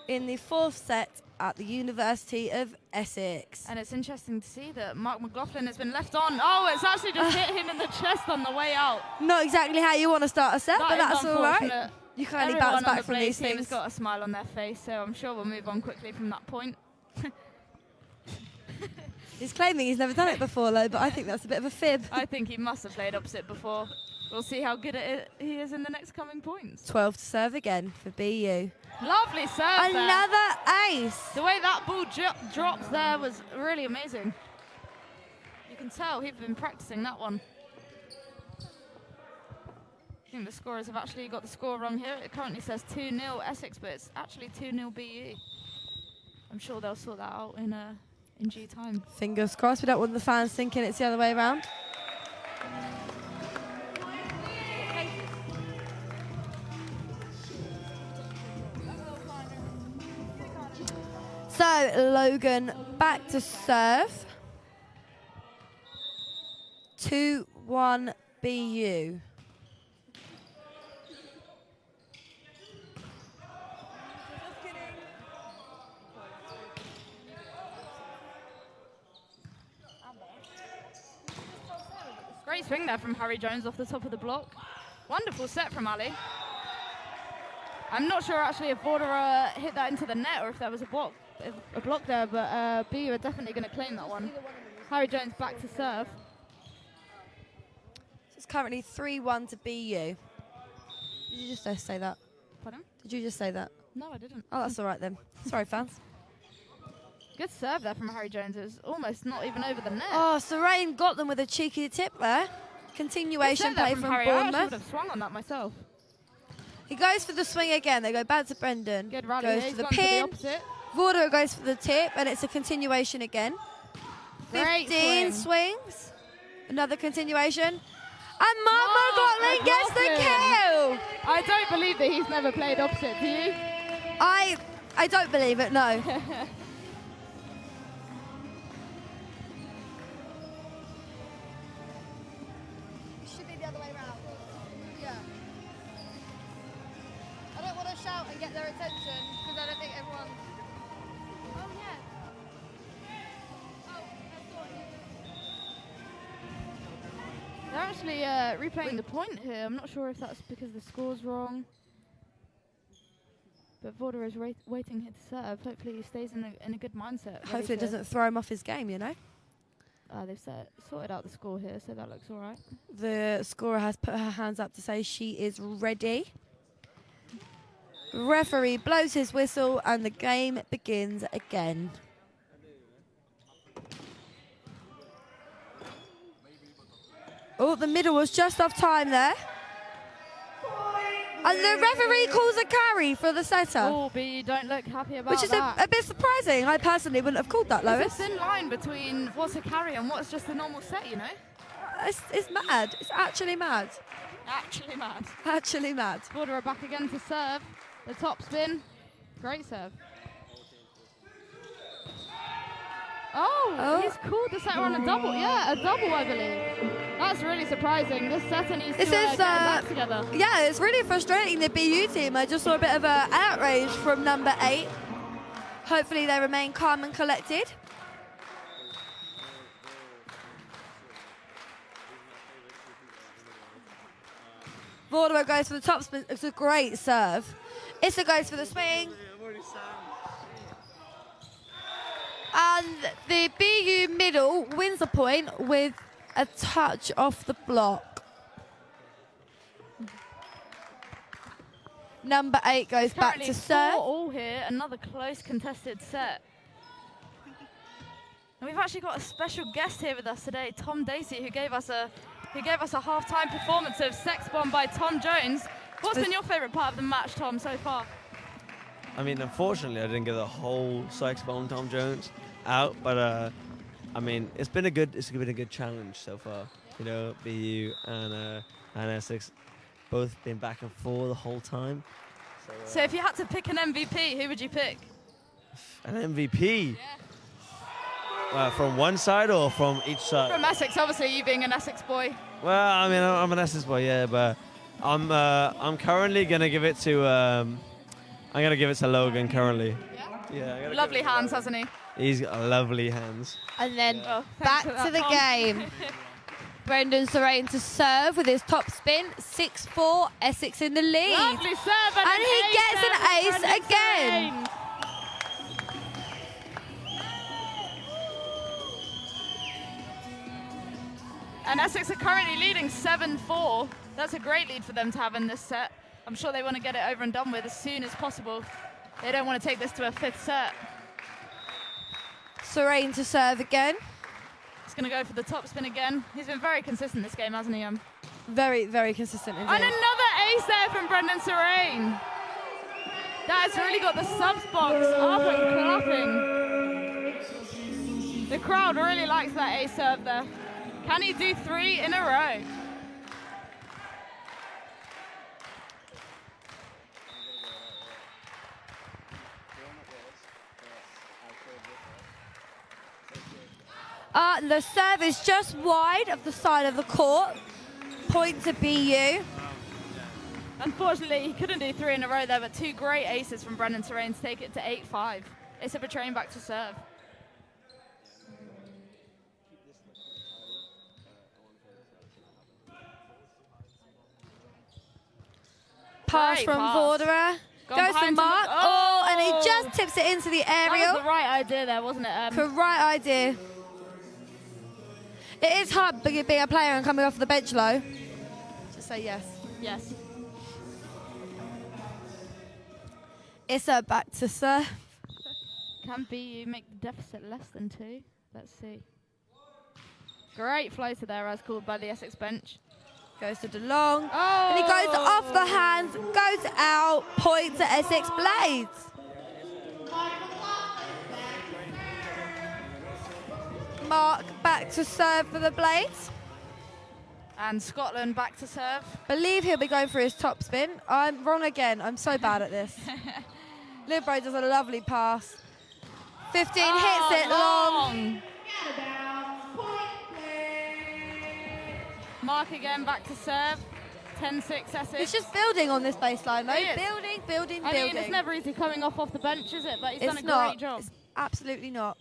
in the fourth set at the University of Essex. And it's interesting to see that Mark McLaughlin has been left on. Oh, it's actually just hit him in the chest on the way out. Not exactly how you want to start a set, but That is that's all right. unfortunate. You can only Everyone bounce on back the from Blade these team things. has got a smile on their face, so I'm sure we'll move on quickly from that point. He's claiming he's never done it before, though, but I think that's a bit of a fib. I think he must have played opposite before. We'll see how good at it he is in the next coming points. 12 to serve again for BU. Lovely serve there. Another ace. The way that ball drops there was really amazing. You can tell he'd been practicing that one. I think the scorers have actually got the score wrong here. It currently says 2-0 Essex, but it's actually 2-0 BU. I'm sure they'll sort that out in due time. Fingers crossed. We don't want the fans thinking it's the other way around. So, Logan back to serve. 2-1 BU. Great swing there from Harry Jones off the top of the block. Wonderful set from Ali. I'm not sure actually if Borderer hit that into the net or if there was a block there, but BU are definitely going to claim that one. Harry Jones back to serve. It's currently 3-1 to BU. Did you just say that? Pardon? Did you just say that? No, I didn't. Oh, that's all right then. Sorry, fans. Good serve there from Harry Jones. It was almost not even over the net. Oh, Serene got them with a cheeky tip there. Continuation play from Harry. I actually would Bournemouth. have swung on that myself. He goes for the swing again. They go back to Brendan. Good rally. Goes He's for the gone pin. To the opposite. Vorder goes for the tip, and it's a continuation again. Great 15 swing. swings. Another continuation. And Mark McLaughlin gets the McLaughlin. kill. I don't believe that he's never played opposite, do you? I don't believe it, no. Should be the other way around. Yeah. I don't want to shout and get their attention because I don't think everyone. Oh yeah. They're actually replaying the point here. I'm not sure if that's because the score's wrong. But Vorder is waiting here to serve. Hopefully he stays in a good mindset. Hopefully it doesn't throw him off his game, you know. They've sorted out the score here, so that looks all right. The scorer has put her hands up to say she is ready. Referee blows his whistle and the game begins again. Oh, the middle was just off time there. And the referee calls a carry for the setter. Oh, but you don't look happy about Which is that. a bit surprising. I personally wouldn't have called that, There's Lois. a thin line between what's a carry and what's just a normal set, you know? It's mad. It's actually mad. Actually mad. Actually mad. Vorder are back again to serve. The top spin. Great serve. Oh, he's called the setter on a double. Yeah, a double, I believe. That's really surprising. This setter needs to get back together. Yeah, it's really frustrating, the BU team. I just saw a bit of an outrage from number 8. Hopefully they remain calm and collected. Vorder goes for the top spin. It's a great serve. Issa goes for the swing. And the BU middle wins the point with a touch off the block. Number 8 goes back to serve. 4-4 here, another close contested set. And we've actually got a special guest here with us today, Tom Dacey, who gave us a half-time performance of Sex Bomb by Tom Jones. What's been your favourite part of the match, Tom, so far? I mean, unfortunately, I didn't get the whole Sex Bomb Tom Jones out, but I mean, it's been a good challenge so far. You know, BU and Essex both been back and forth the whole time. So if you had to pick an MVP, who would you pick? An MVP? Yeah. From one side or from each side? From Essex, obviously, you being an Essex boy. Well, I mean, I'm an Essex boy, yeah, but I'm currently gonna give it to Logan currently. Yeah. Lovely hands, hasn't he? He's got lovely hands. And then Oh, back thanks for to that, the Tom. game. Brendan Serene to serve with his top spin. 6-4, Essex in the lead. Lovely serve And he an gets an serve ace from Brendan again. Serene. And Essex are currently leading 7-4. That's a great lead for them to have in this set. I'm sure they want to get it over and done with as soon as possible. They don't want to take this to a 5th set. Serene to serve again. He's going to go for the top spin again. He's been very consistent this game, hasn't he? Very, very consistent indeed. And another ace there from Brendan Serene. That has really got the subs box up and clapping. The crowd really likes that ace serve there. Can he do 3 in a row? The serve is just wide of the side of the court. Point to BU. Unfortunately, he couldn't do 3 in a row there, but 2 great aces from Brendan Serene to take it to 8-5. Issa Betrain back to serve. Pass Great from pass. Vorderer. Gone Goes to behind Mark. him. Oh, and he Oh. just tips it into the That aerial. was the right idea there, wasn't it? Right idea. It is hard being a player and coming off the bench low. Just say yes. Yes. Issa back to serve. Can BU make the deficit less than 2? Let's see. Great floater there, as called by the Essex bench. Goes to DeLong. Oh! And he goes off the hands, goes out, point to Essex Blades. Mark back to serve for the Blades. And Scotland back to serve. Believe he'll be going for his top spin. I'm wrong again. I'm so bad at this. Libro does a lovely pass. 15 hits it long. Mark again back to serve. 10-6 Essex. He's just building on this baseline, though. He is. Building. I mean, it's never easy coming off the bench, is it? But he's done a great job. It's absolutely not.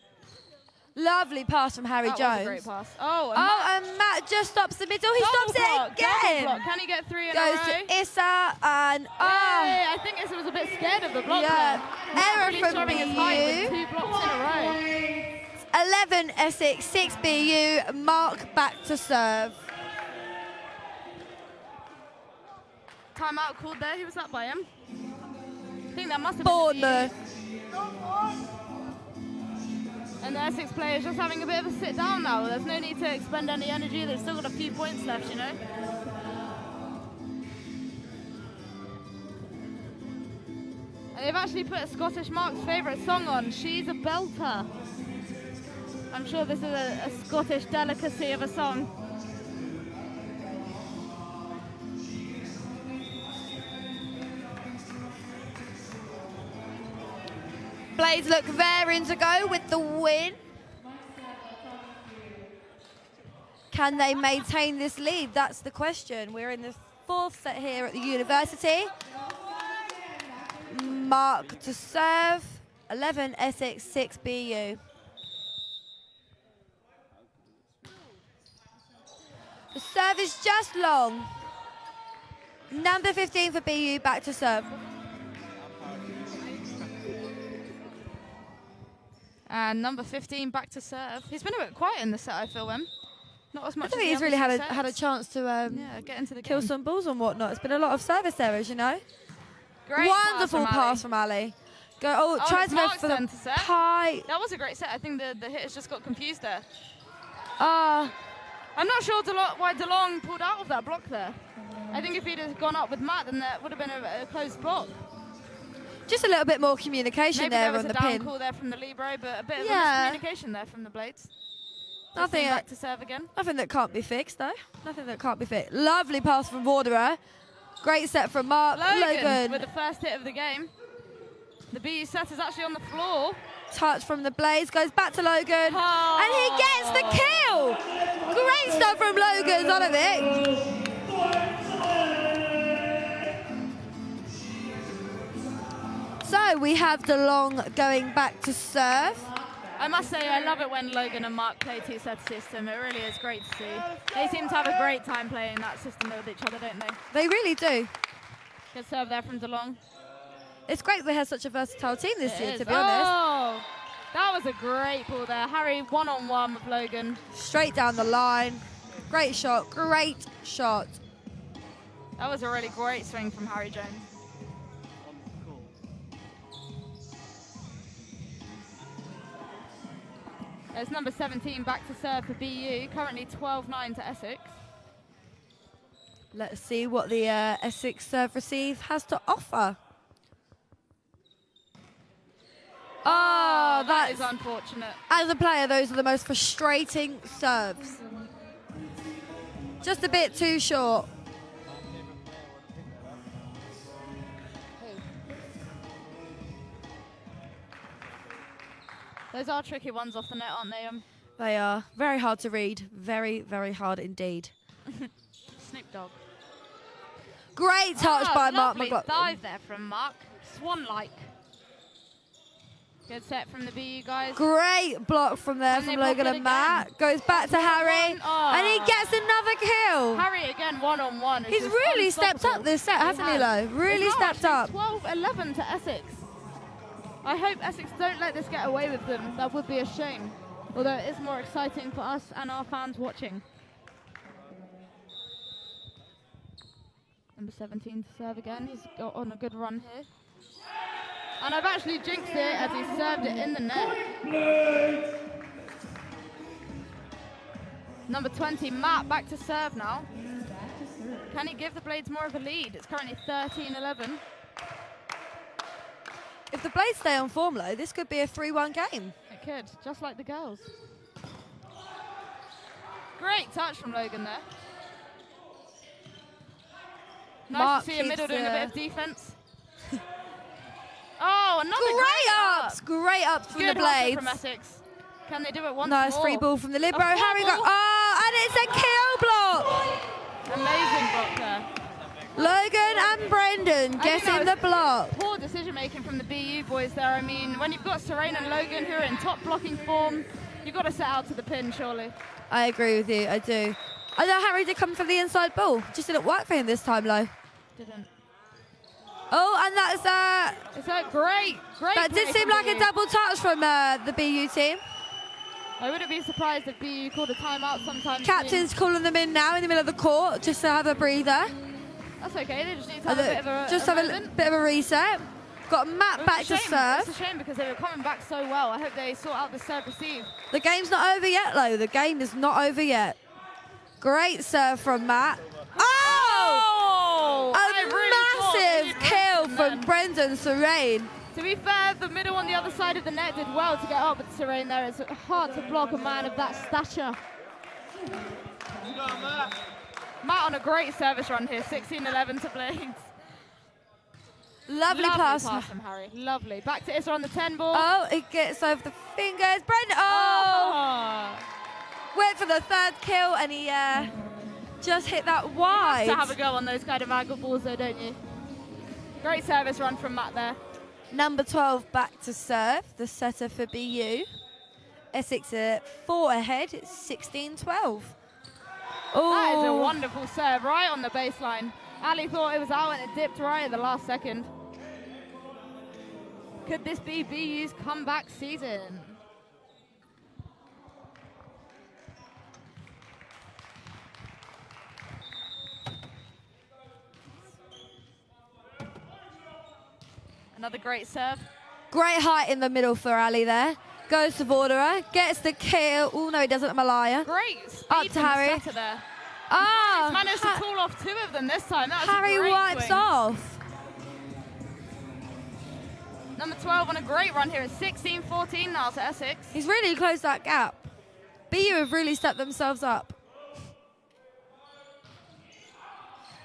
Lovely pass from Harry That Jones. was a great pass. Oh, And Matt just stops the middle. He stops it again. Block. Can he get 3 in a Goes row? to Issa and Hey, I think Issa was a bit scared of the block there. Error Really from showing his height with BU. 2 blocks in a row. 11 Essex, 6 BU. Mark back to serve. Timeout called there. Who was that by him? I think that must have been Bournemouth. And the Essex players just having a bit of a sit down now. There's no need to expend any energy. They've still got a few points left, you know. And they've actually put a Scottish Mark's favourite song on, She's a Belter. I'm sure this is a Scottish delicacy of a song. Blades look raring to go with the win. Can they maintain this lead? That's the question. We're in the 4th set here at the university. Mark to serve. 11 Essex, 6 BU. The serve is just long. Number 15 for BU back to serve. And number 15 back to serve. He's been a bit quiet in the set, I feel, him. Not as much I think as he's the really other had a sets. chance to Yeah, get into the kill game. some balls and whatnot. It's been a lot of service errors, you know. Great Wonderful pass from Ali. Tries it's to go Mark's for the turn to set. pie. That was a great set. I think the hitters just got confused there. Ah, I'm not sure why DeLong pulled out of that block there. I think if he'd have gone up with Matt, then that would have been a close block. just a little bit more communication Maybe there there was on a the down pin. call there from the libero, but a bit of Yeah. a miscommunication there from the Blades. Nothing, Back to serve again. nothing that can't be fixed, though. Nothing that can't be fixed. Lovely pass from Warderer. Great set from Mark. Logan with the first hit of the game. The BU set is actually on the floor. Touch from the Blades. Goes back to Logan. Oh. And he gets the kill. Great stuff from Logan Zonovic. So we have DeLong going back to serve. I must say, I love it when Logan and Mark play two-set system. It really is great to see. They seem to have a great time playing that system with each other, don't they? They really do. Good serve there from DeLong. It's great they have such a versatile team this year, It to is. be honest. Oh, that was a great ball there. Harry one-on-one with Logan. Straight down the line. Great shot, great shot. That was a really great swing from Harry Jones. There's number 17 back to serve for BU, currently 12-9 to Essex. Let's see what the Essex serve receive has to offer. Oh, that is that's, unfortunate. as a player, those are the most frustrating serves. Just a bit too short. Those are tricky ones off the net, aren't they? They are very hard to read. Very, very hard indeed. Snoop Dogg. Great touch by Mark Lovely McLaughlin. dive there from Mark. Swan-like. Good set from the BU guys. Great block from there And from they block Logan it and Matt. Goes back to Harry. Oh. And he gets another kill. Harry again one-on-one. He's really stepped up this set, hasn't he, Lo? Really stepped up. 12-11 to Essex. I hope Essex don't let this get away with them. That would be a shame. Although it is more exciting for us and our fans watching. Number 17 to serve again. He's got on a good run here. And I've actually jinxed it as he served it in the net. Number 20, Matt, back to serve now. Can he give the Blades more of a lead? It's currently 13-11. If the Blades stay on form, though, this could be a 3-1 game. It could, just like the girls. Great touch from Logan there. Nice Mark to see a middle keeps doing a bit of defense. Oh, another Great ups from Good the hustle Blades. from Essex. Can they do it once Nice more? free ball from the libero. A Harry got, bubble. and it's a kill block. Amazing block there. Logan and Brendan think getting that the was block. Poor decision making from the BU boys there. I mean, when you've got Serene and Logan who are in top blocking form, you've got to set out to the pin, surely. I agree with you, I do. I know Harry did come for the inside ball. Just didn't work for him this time, though. Didn't. Oh, and that's It's a great that did play seem from like BU. a double touch from the BU team. I wouldn't be surprised if BU called a timeout sometime Captain's calling them in now in the middle of the court just to have a breather. soon. That's okay, they just need to have a bit of a Just have a bit of a reset. Got Matt back to It's serve. a shame because they were coming back so well. I hope they sort out the serve receive. The game's not over yet, though. The game is not over yet. Great serve from Matt. Oh! I really thought A he'd massive kill ripped from them. Brendan Serene. To be fair, the middle on the other side of the net did well to get up with Serene there. It's hard to block a man of that stature. Matt on a great service run here, 16-11 to Blades. Lovely pass. from Harry, lovely. Back to Issa on the 10 ball. Oh, it gets over the fingers. Brendan, oh! Went for the third kill and he just hit that wide. To have a go on those kind of angle balls though, don't you? Great service run from Matt there. Number 12 back to serve, the setter for BU. Essex 4 ahead, it's 16-12. That is a Oh, wonderful serve, right on the baseline. Ali thought it was out and it dipped right at the last second. Could this be BU's comeback season? Another great serve. great height in the middle for Ali there. Goes to Vorderer, gets the kill. Oh no, he doesn't, Malaya. Great speed Up to from Harry. the setter there. Ah, He's managed to pull off 2 of them this time. That was Harry a great wipes swing. off. Number 12 on a great run here. It's 16-14 now to Essex. He's really closed that gap. BU have really stepped themselves up.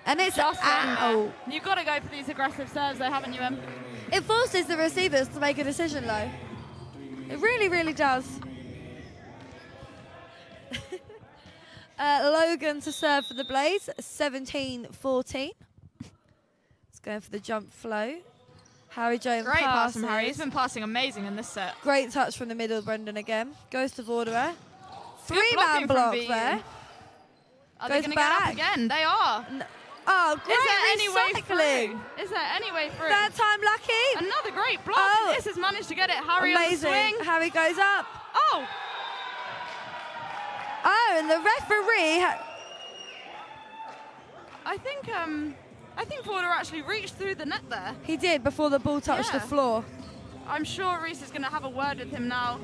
And it's Just in there. out. You've got to go for these aggressive serves though, haven't you, Em? It forces the receivers to make a decision, though. It really, really does. Logan to serve for the Blades, 17-14. It's going for the jump flow. Harry Jones Great pass passes. from Harry. He's been passing amazing in this set. Great touch from the middle, Brendan again. Goes to Vorderer. Good 3-man blocking from block BU. there. Are Goes they going to get back. up again? They are. Oh, Is there any great way recycling. through? Is there any way through? Third time lucky. Another great block. Oh. This has managed to get it. Harry on the Amazing. swing. Harry goes up. Oh, Oh, and the referee. I think Porter actually reached through the net there. He did before the ball touched the Yeah. floor. I'm sure Reese is going to have a word with him now.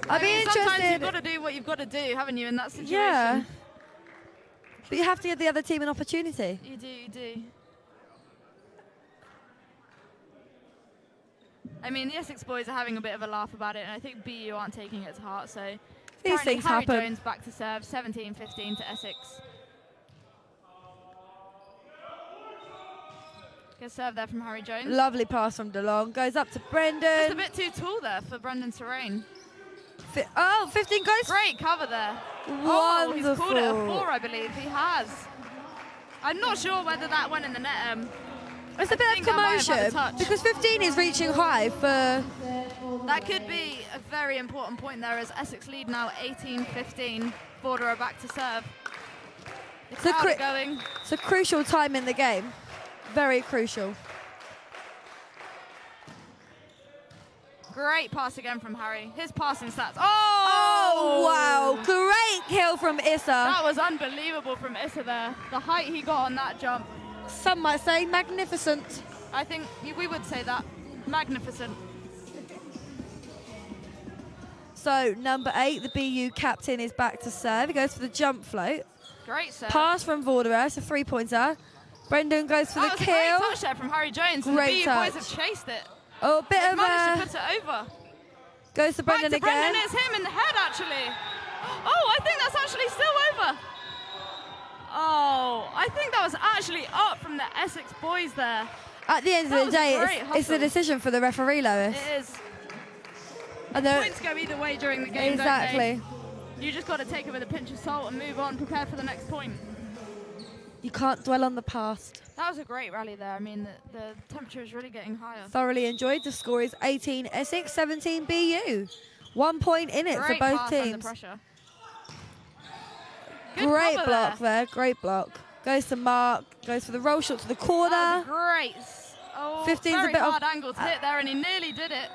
I'd be I mean, sometimes interested. you've got to do what you've got to do, haven't you, in that situation? Yeah. But you have to give the other team an opportunity. You do, you do. I mean, the Essex boys are having a bit of a laugh about it, and I think BU aren't taking it to heart, so... These currently things Harry happen. Jones back to serve, 17-15 to Essex. Good serve there from Harry Jones. Lovely pass from DeLong. Goes up to Just a Brendan. bit too tall there for Brendan Serene. 15 goes. Great cover there. Wonderful. Oh, he's called it a 4, I believe. He has. I'm not sure whether that went in the net. It's a bit of think that might have had a commotion touch. because 15 is reaching high for. That could be a very important point there as Essex lead now 18-15. Borderer back to serve. The It's a crowd are going. It's a crucial time in the game. Very crucial. Great pass again from Harry. His passing stats. Oh, wow. Great kill from Issa. That was unbelievable from Issa there. The height he got on that jump. Some might say magnificent. I think we would say that. Magnificent. So number 8, the BU captain, is back to serve. He goes for the jump float. Great serve. Pass from Vorderer, it's a 3-pointer. Brendan goes for the kill. That was a great touch there from Harry Jones. And Great the BU touch. boys have chased it. Oh, a bit They've of managed to put it over. Goes to Brendan Back to again. Brendan, it's him in the head actually. Oh, I think that's actually still over. Oh, I think that was actually up from the Essex boys there. At the end That of the was a day, great it's the hustle. decision for the referee, Lois. It is. And they're- Points go either way during the game, exactly. don't they? You just got to take it with a pinch of salt and move on, prepare for the next point. You can't dwell on the past. That was a great rally there. I mean, the temperature is really getting higher. Thoroughly enjoyed. The score is 18 Essex, 17 BU. 1 point in it Great for both pass under teams. pressure. Good Great cover block there. Great block. Goes to Mark. Goes for the roll shot to the corner. That was great. Oh, 15's a very bit hard off. angle to hit there, and he nearly did it.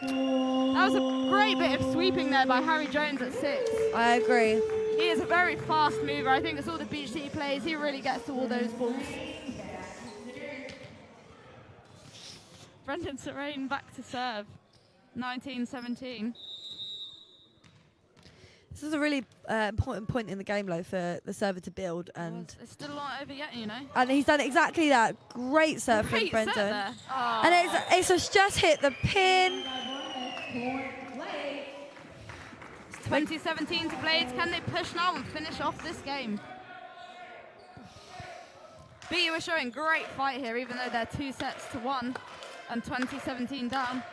That was a great bit of sweeping there by Harry Jones at 6. I agree. He is a very fast mover. I think it's all the beach that he plays. He really gets to all those balls. Brendan Serrain back to serve. 19-17. This is a really important point in the game, though, for the server to build, and It's still not over yet, you know. he's done exactly that. Great serve from Great Brendan. set there. Oh. And it's just hit the pin. 2017 to Blades. Can they push now and finish off this game? BU are showing great fight here, even though they're 2-1 and 2017 down.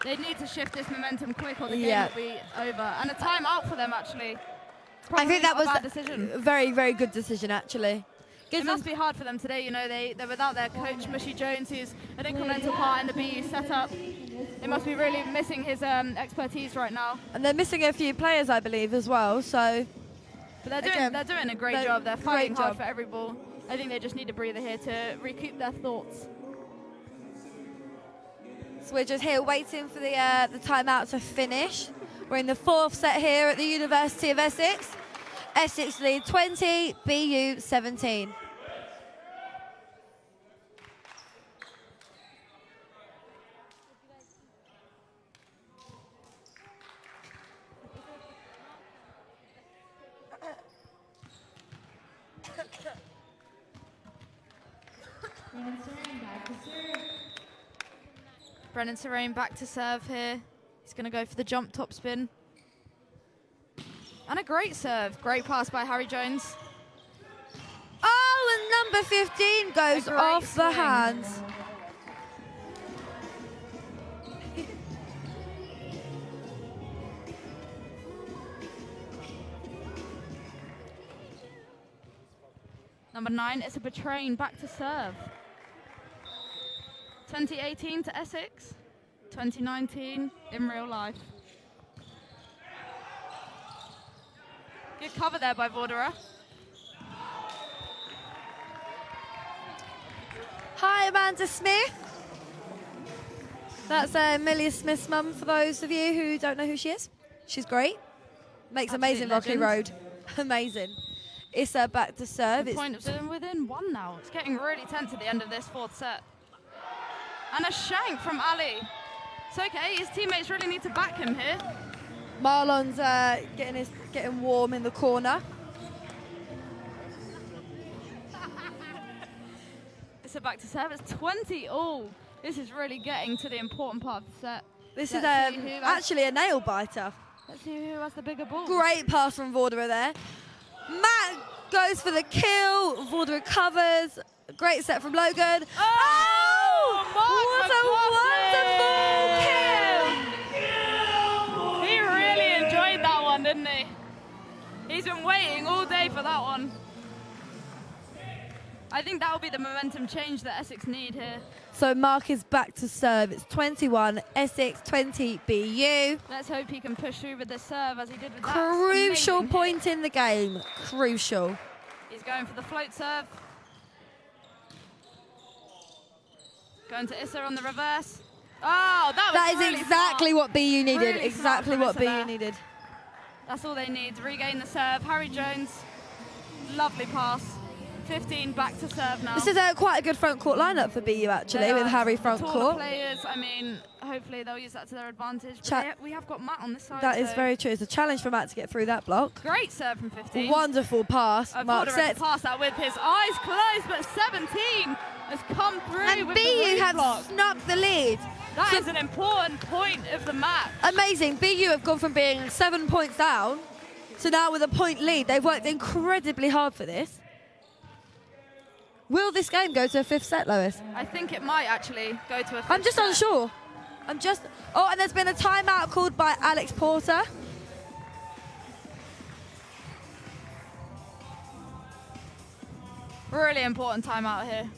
They need to shift this momentum quick or the game will be over. And a timeout for them, actually. I think that was a bad decision. a very, very good decision, actually. It must be hard for them today, you know, they're without their coach, Mushy Jones, who's an incremental part in the BU setup. They must be really missing his expertise right now. And they're missing a few players, I believe, as well. So, But they're doing a great job. They're fighting hard for every ball. I think they just need a breather here to recoup their thoughts. So we're just here waiting for the timeout to finish. We're in the 4th set here at the University of Essex. Essex lead 20, BU 17. Brendan Serrain back to serve here. He's going to go for the jump top spin. And a great serve. Great pass by Harry Jones. Oh, and number 15 goes off the hands. Number 9, it's a Betrain back to serve. 2018 to Essex, 2019 in real life. Good cover there by Vorderer. Hi, Amanda Smith. That's Amelia Smith's mum, for those of you who don't know who she is. She's great. Makes Absolute amazing Rocky legend. Road. Amazing. Issa back to serve. It's Point of within 1 now. It's getting really tense at the end of this 4th set. And a shank from Ali. It's okay, his teammates really need to back him here. Marlon's getting warm in the corner. It's a back to serve. It's 20 all. This is really getting to the important part of the set. This Let's see is who has- actually a nail biter. Let's see who has the bigger ball. Great pass from Vorderer there. Matt goes for the kill. Vorderer covers. Great set from Logan. Oh! What a wonderful kill! He really enjoyed that one, didn't he? He's been waiting all day for that one. I think that will be the momentum change that Essex need here. So Mark is back to serve. It's 21, Essex 20, BU. Let's hope he can push through with this serve as he did with that. Crucial amazing point hit. in the game. Crucial. He's going for the float serve. Going to Issa on the reverse. Oh, that is really exactly smart. what BU needed. Really Exactly smart what from Issa BU there. needed. That's all they need to regain the serve. Harry Jones, lovely pass. 15 back to serve now. This is quite a good front court lineup for BU actually, with Harry front taller court. Players, I mean, hopefully they'll use that to their advantage. We have got Matt on this side. That is very true. It's a challenge for Matt to get through that block. Great serve from 15. Wonderful pass. Mark sets. Pass that with his eyes closed, but 17 has come through. And with BU the have block. snuck the lead. That is an important point of the match. Amazing. BU have gone from being 7 points down to now with a point lead. They've worked incredibly hard for this. Will this game go to a 5th set, Lois? I think it might actually go to a 5th I'm just set. unsure. Oh, and there's been a timeout called by Alex Porter. Really important timeout here.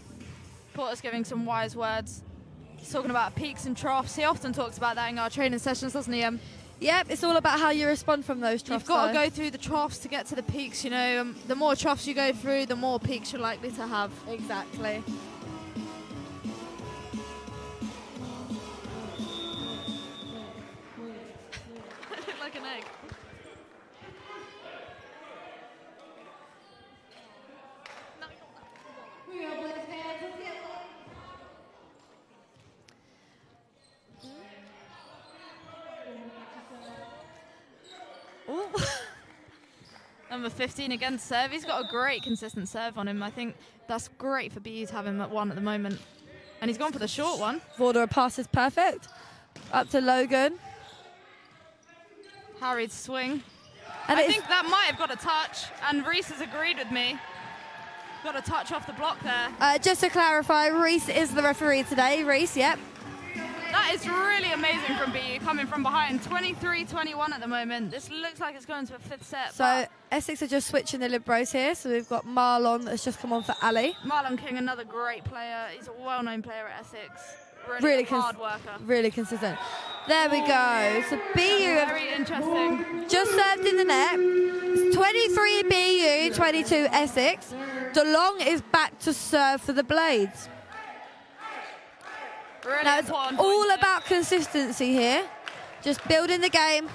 Porter's giving some wise words. He's talking about peaks and troughs. He often talks about that in our training sessions, doesn't he? Yep, it's all about how you respond from those troughs. You've got to go through the troughs to get to the peaks, you know. The more troughs you go through, the more peaks you're likely to have. Exactly. I look like an egg. Number 15 against serve. He's got a great consistent serve on him. I think that's great for BU to have him at 1 at the moment. And he's gone for the short one. Vorder pass is perfect. Up to Logan. Harry's swing. And I think that might have got a touch, and Reese has agreed with me. Got a touch off the block there. Just to clarify, Reese is the referee today. Reese, yep. That is really amazing from BU, coming from behind. 23-21 at the moment. This looks like it's going to a 5th set. So Essex are just switching the liberos here. So we've got Marlon that's just come on for Ali. Marlon King, another great player. He's a well-known player at Essex. Really hard worker. Really consistent. There we go. So BU very interesting. Just served in the net. It's 23 BU, 22 Essex. DeLong is back to serve for the Blades. Really now it's all about consistency here. Just building the game.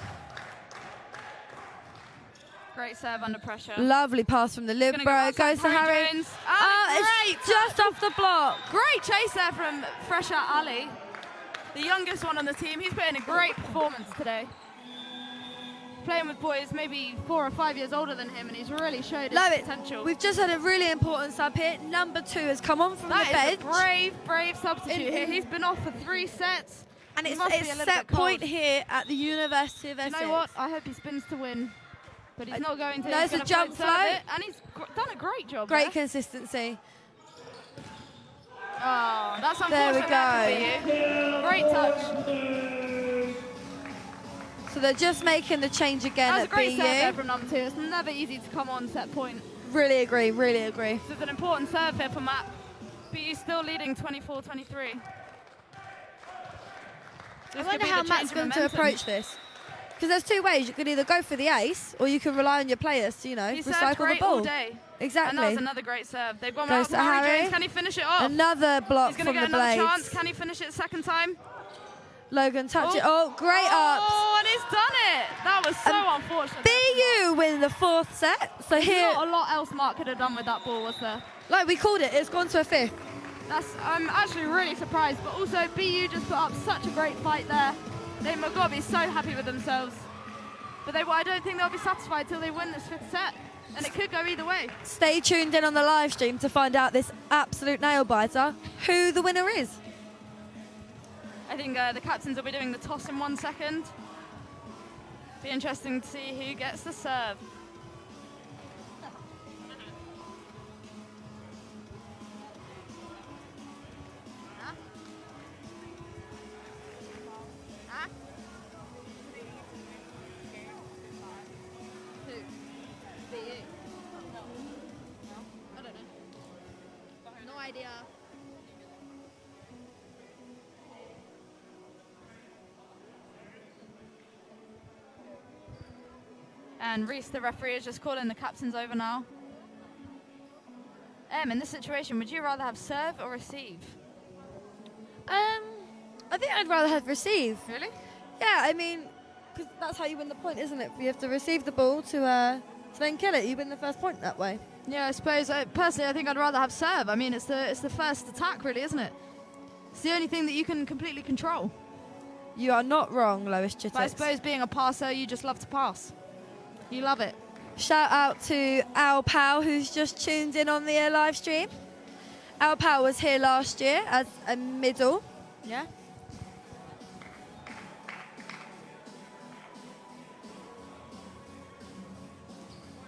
Great serve under pressure. Lovely pass from the libero. Goes to Harry. It's just off the block. Great chase there from Fresher Ali, the youngest one on the team. He's put in a great performance today. Playing with boys maybe 4 or 5 years older than him, and he's really showed his potential. We've just had a really important sub here. Number 2 has come on from the bench. That is a brave substitute here. He's been off for 3 sets. And it's set point here at the University of Essex. You know what? I hope he spins to win. But he's not going to. No, it's a jump float. And he's done a great job. Great consistency. Oh, that's unfortunate. There we go. Great touch. So they're just making the change again at BU. That was a great serve there from number 2. It's never easy to come on set point. Really agree, really agree. This is an important serve here for Matt. BU still leading 24-23. I wonder how Matt's going to approach this. Because there's 2 ways. You can either go for the ace, or you can rely on your players to, recycle the ball. All day. Exactly. And that was another great serve. They've gone out to Harry James. Can he finish it off? Another block from the Blades. He's going to get another chance. Can he finish it 2nd time? Logan touch it. Oh, great ups. Oh, and he's done it. That was so unfortunate. BU win the 4th set. So There's not a lot else Mark could have done with that ball, was there? Like we called it. It's gone to a 5th. I'm actually really surprised. But also, BU just put up such a great fight there. They've got to be so happy with themselves. But I don't think they'll be satisfied till they win this 5th set. And it could go either way. Stay tuned in on the live stream to find out this absolute nail-biter, who the winner is. I think the captains will be doing the toss in 1 second. Be interesting to see who gets the serve. And Reese, the referee, is just calling the captains over now. In this situation, would you rather have serve or receive? I think I'd rather have receive. Really? Yeah, I mean, because that's how you win the point, isn't it? You have to receive the ball to to then kill it. You win the first point that way. Yeah, I suppose. Personally, I think I'd rather have serve. I mean, it's the first attack, really, isn't it? It's the only thing that you can completely control. You are not wrong, Lois Chittix. But I suppose being a passer, you just love to pass. You love it. Shout out to Al Powell, who's just tuned in on the live stream. Al Powell was here last year as a middle. Yeah.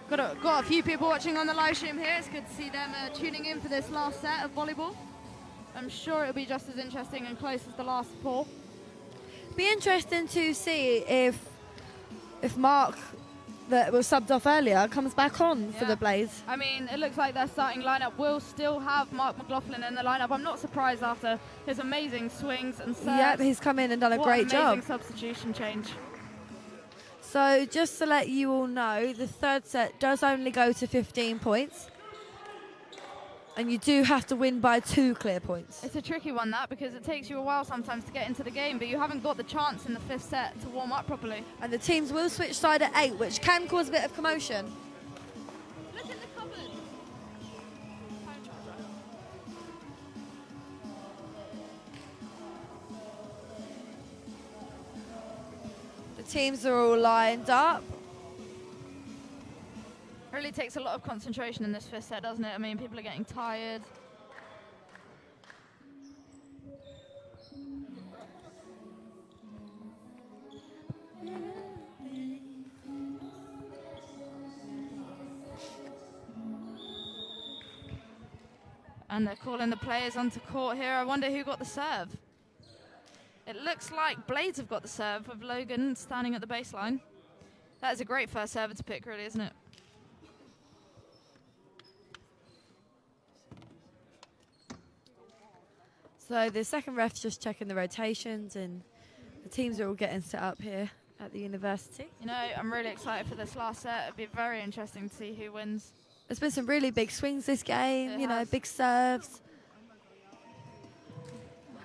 Got a few people watching on the live stream here. It's good to see them tuning in for this last set of volleyball. I'm sure it'll be just as interesting and close as the last four. Be interesting to see if Mark, that was subbed off earlier, comes back on for the Blaze. I mean, it looks like their starting lineup will still have Mark McLaughlin in the lineup. I'm not surprised after his amazing swings and serves. Yep, he's come in and done a great job. Amazing substitution change. So just to let you all know, the third set does only go to 15 points. And you do have to win by 2 clear points. It's a tricky one, that, because it takes you a while sometimes to get into the game, but you haven't got the chance in the 5th set to warm up properly. And the teams will switch side at 8, which can cause a bit of commotion. Look in the cupboard. The teams are all lined up. It really takes a lot of concentration in this 5th set, doesn't it? I mean, people are getting tired. And they're calling the players onto court here. I wonder who got the serve. It looks like Blades have got the serve with Logan standing at the baseline. That is a great first server to pick, really, isn't it? So the second ref's just checking the rotations, and the teams are all getting set up here at the university. You know, I'm really excited for this last set. It'll be very interesting to see who wins. There's been some really big swings this game, you know, big serves.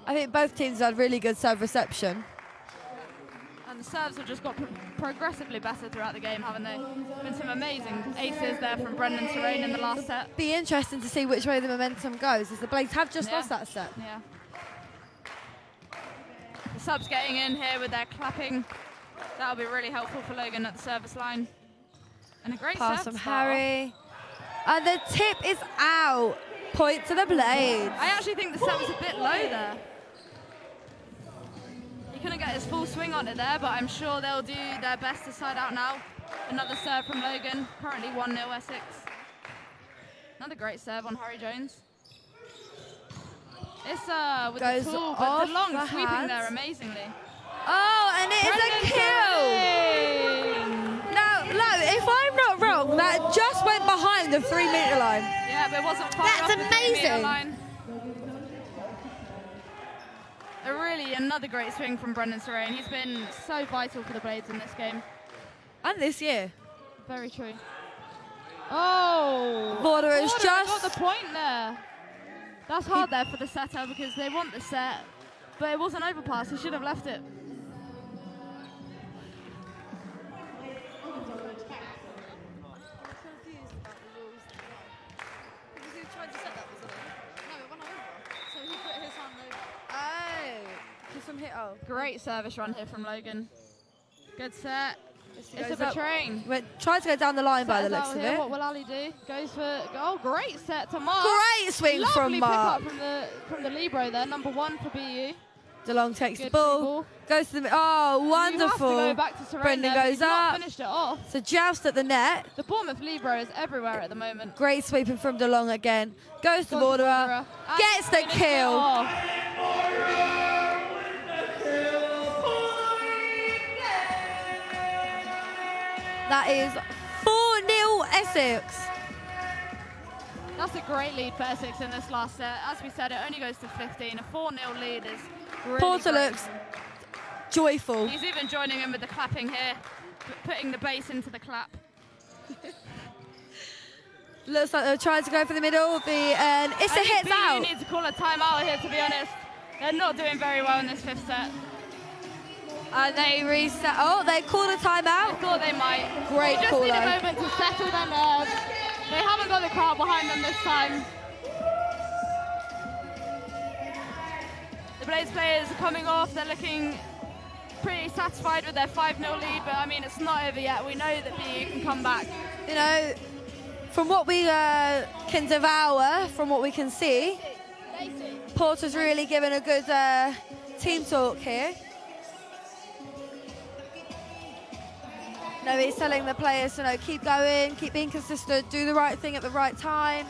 I think both teams had really good serve reception. And the serves have just got progressively better throughout the game, haven't they? Been some amazing aces there from Brendan Terrain in the last set. Be interesting to see which way the momentum goes, as the Blades have just lost that set. Yeah. The subs getting in here with their clapping. That'll be really helpful for Logan at the service line. And a great pass serve from Harry. And the tip is out. Point to the Blades. I actually think the set was a bit low there. He couldn't get his full swing on it there, but I'm sure they'll do their best to side out now. Another serve from Logan, currently 1-0 Essex. Another great serve on Harry Jones. Issa with goes the tool, but off the long the sweeping hands. there amazingly. Oh, and it is a kill! Now, Lo, if I'm not wrong, that just went behind the 3-meter line. Yeah, but it wasn't far That's off the 3-meter amazing. line. Really, another great swing from Brendan Terrain. He's been so vital for the Blades in this game. And this year. Very true. Oh! Border is Border just... got the point there. That's hard there for the setter because they want the set, but it was an overpass. He should have left it. Great service run here from Logan. Good set. It's a betraying. Tried to go down the line by the looks of here. it. What will Ali do? Goes for great set to Mark. Great swing from Mark. Lovely pick up from the libero there. Number 1 for BU. DeLong takes the ball. Goes to the wonderful. Go back to Brendan goes up. Finished it off. So joust at the net. The Bournemouth libero is everywhere at the moment. Great sweeping from DeLong again. Goes to Borderer. Gets the kill. That is 4-0 Essex. That's a great lead for Essex in this last set. As we said, it only goes to 15. A 4-0 lead is really Porter great. looks joyful. He's even joining in with the clapping here, putting the bass into the clap. Looks like they're trying to go for the middle. And Issa hits out. You need to call a timeout here, to be honest. They're not doing very well in this 5th set. And they reset. Oh, they called a timeout. I thought they might. Great They just call, need a though. moment to settle their nerves. They haven't got the crowd behind them this time. The Blades players are coming off. They're looking pretty satisfied with their 5-0 lead, but I mean, it's not over yet. We know that BU can come back. You know, from what we can devour, from what we can see, Porter's really given a good team talk here. No, he's telling the players to keep going, keep being consistent, do the right thing at the right time.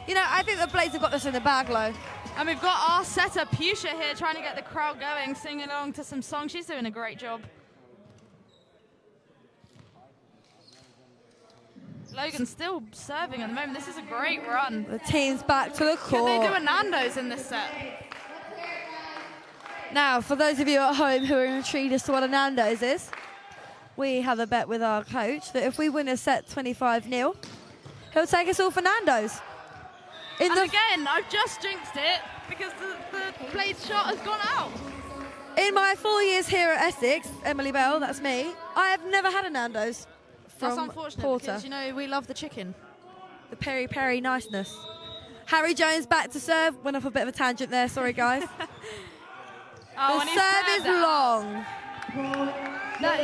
You know, I think the Blades have got this in the bag, Lo. And we've got our setter, Pusha, here trying to get the crowd going, singing along to some songs. She's doing a great job. Logan's still serving at the moment. This is a great run. The team's back to the court. Could they do a Nando's in this set? Now, for those of you at home who are intrigued as to what a Nando's is, we have a bet with our coach that if we win a set 25-0, he'll take us all for Nando's. And again, I've just jinxed it because the Blades shot has gone out. In my 4 years here at Essex, Emily Bell, that's me, I have never had a Nando's from That's unfortunate Porter. because, you know, we love the chicken. The peri-peri niceness. Harry Jones back to serve. Went off a bit of a tangent there, sorry guys. Oh, The serve is long.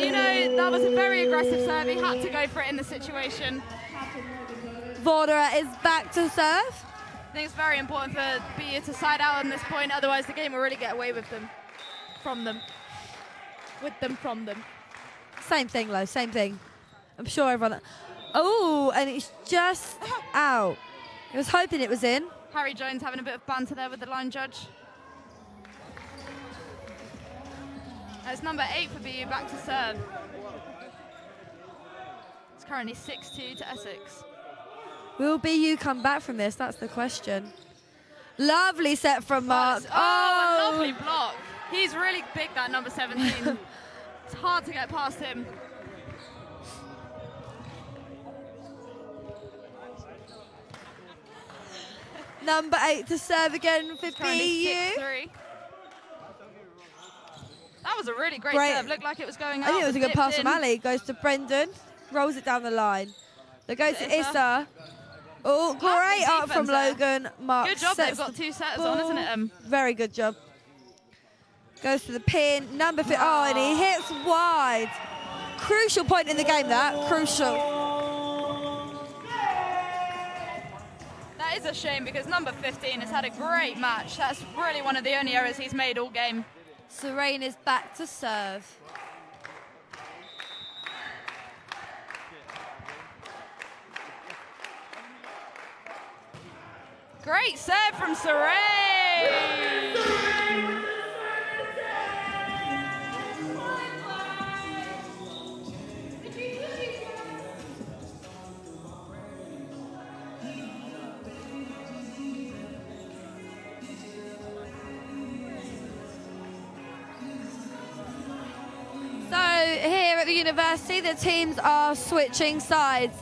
You know, that was a very aggressive serve. He had to go for it in the situation. Vorderer is back to serve. I think it's very important for BU to side out on this point, otherwise the game will really get away with them. From them. With them, from them. Same thing, Lo, same thing. I'm sure everyone... Oh, and it's just out. I was hoping it was in. Harry Jones having a bit of banter there with the line judge. It's number 8 for BU back to serve. It's currently 6-2 to Essex. Will BU come back from this? That's the question. Lovely set from Mark. Oh, lovely block. He's really big, that number 17. It's hard to get past him. Number 8 to serve again for It's currently BU. 6-3. That was a really great serve. Looked like it was going out. I think it was a good dipped pass from in. Ali. Goes to Brendan. Rolls it down the line. That goes to Issa. Oh, Lovely great up from defense there. Logan. Mark Good job, they've sets got the 2 setters on, isn't it? Very good job. Goes to the pin. Number 5. Oh, and he hits wide. Crucial point in the game, that. Crucial. That is a shame because number 15 has had a great match. That's really one of the only errors he's made all game. Serene is back to serve. Great serve from Saray. So here at the university, the teams are switching sides.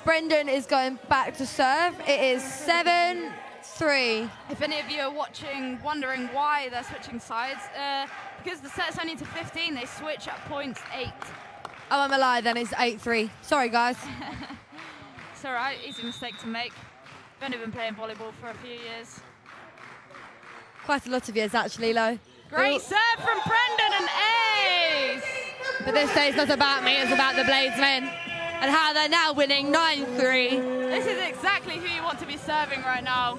Brendan is going back to serve. It is 7-3. If any of you are watching, wondering why they're switching sides, because the set's only to 15, they switch at points 8. Oh, I'm a lie then, it's 8-3. Sorry, guys. It's all right, easy mistake to make. I've only been playing volleyball for a few years. Quite a lot of years, actually, Lo. Great serve from Brendan and ace! But this day it's not about me, it's about the Blades men. And how they're now winning 9-3. This is exactly who you want to be serving right now.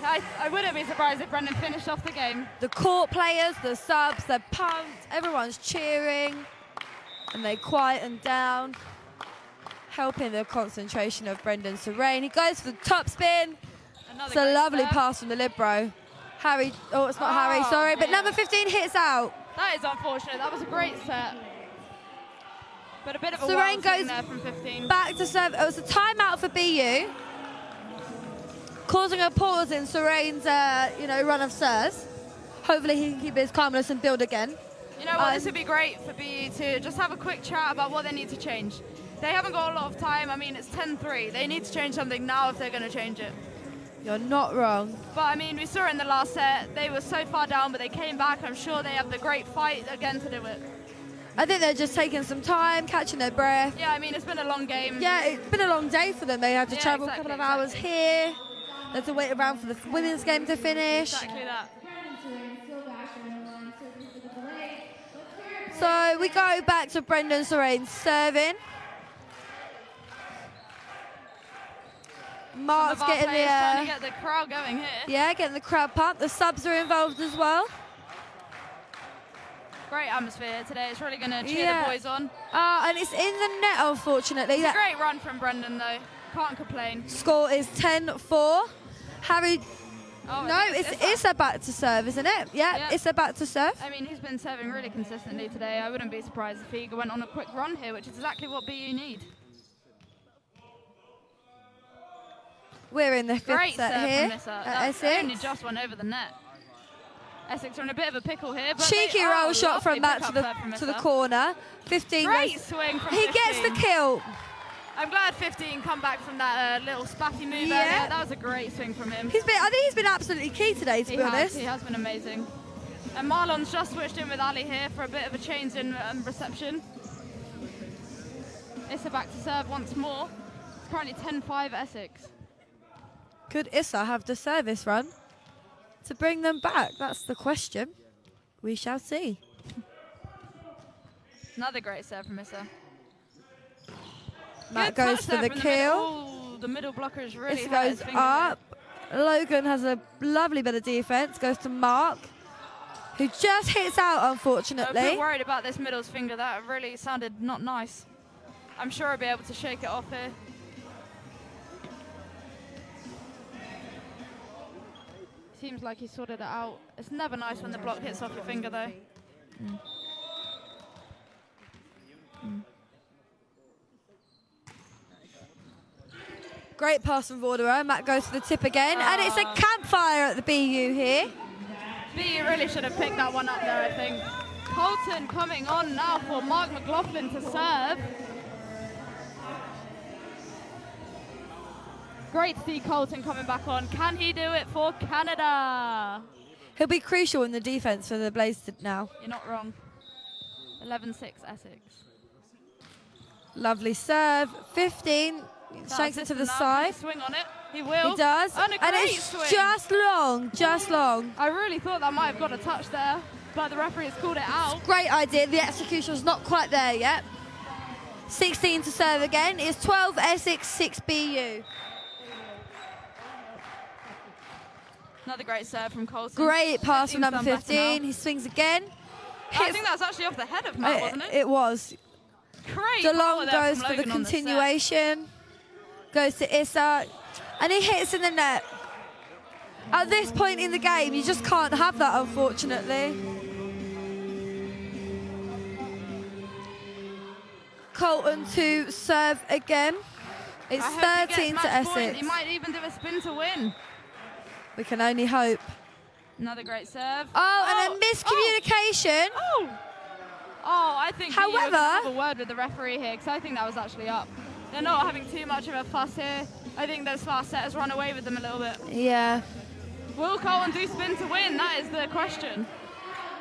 I wouldn't be surprised if Brendan finished off the game. The court players, the subs, they're pumped. Everyone's cheering. And they quieten down, helping the concentration of Brendan Serene. He goes for the top spin. Another It's a great lovely serve. pass from the libero. Harry, oh, it's not Harry, sorry. But number 15 hits out. That is unfortunate. That was a great set. But a bit of a Serene wild swing goes there from 15. back to serve. It was a timeout for BU, causing a pause in Serene's run of serves. Hopefully he can keep his calmness and build again. You know what, this would be great for BU to just have a quick chat about what they need to change. They haven't got a lot of time. I mean, it's 10-3. They need to change something now if they're going to change it. You're not wrong. But I mean, we saw in the last set, they were so far down, but they came back. I'm sure they have the great fight again to do it. I think they're just taking some time, catching their breath. Yeah, I mean, it's been a long game. Yeah, it's been a long day for them. They had to travel a couple of hours here. They had to wait around for the women's game to finish. Exactly that. So we go back to Brendan Serene serving. Mark's Some of our getting players trying to the get the crowd going here. yeah, getting the crowd pumped. The subs are involved as well. Great atmosphere today. It's really going to cheer Yeah. the boys on. And it's in the net, unfortunately. It's a That great run from Brendan, though. Can't complain. score is 10-4. Harry, Oh, no, I think it's Issa back to serve, isn't it? Yeah, Yeah. Issa back to serve. I mean, he's been serving really consistently today. I wouldn't be surprised if he went on a quick run here, which is exactly what BU need. We're in the fifth Great set serve here from Issa. at That Essex. only just went over the net. Essex are in a bit of a pickle here. But Cheeky roll shot from that to the corner. 15 Great goes- swing from He 15. gets the kill. I'm glad 15 come back from that little spaffy move Yeah. earlier. That was a great swing from him. I think he's been absolutely key today, to be honest. He has been amazing. And Marlon's just switched in with Ali here for a bit of a change in reception. Issa back to serve once more. It's currently 10-5 Essex. Could Issa have the service run to bring them back? That's the question. We shall see. Another great serve from Issa. Matt Good goes touch for there the from kill. Ooh, the middle blocker is really Issa hurt goes his finger. up. Logan has a lovely bit of defense. Goes to Mark, who just hits out, I'm a unfortunately. bit worried about this middle's finger. That really sounded not nice. I'm sure I'll be able to shake it off here. Seems like he sorted it out. It's never nice when the block hits off your finger, though. Great pass from Vorderer. Matt goes for the tip again. And it's a campfire at the BU here. B really should have picked that one up there, I think. Colton coming on now for Mark McLaughlin to serve. Great to see Colton coming back on. Can he do it for Canada? He'll be crucial in the defense for the Blaze now. You're not wrong. 11-6 Essex. Lovely serve. 15. Shanks it to the Now, can side. he swing on it. He will. He does. And a great it's swing. just long. Just long. I really thought that might have got a touch there, but the referee has called it out. Great idea. The execution's not quite there yet. 16 to serve again. It's 12 Essex, 6 BU. Another great serve from Colton. Great pass from 15's number done better 15. now. He swings again. I think that was actually off the head of Matt, wasn't it? It was. Great power DeLong there goes from for the Logan on set. continuation. Goes to Issa. And he hits in the net. At this point in the game, you just can't have that, unfortunately. Colton to serve again. It's I hope he 13 gets to match point. Essex. He might even do a spin to win. We can only hope. Another great serve. Oh, and a miscommunication. I think BU are gonna However- have a word with the referee here, because I think that was actually up. They're not having too much of a fuss here. I think this last set has run away with them a little bit. Yeah. Will Colton do spin to win? That is the question.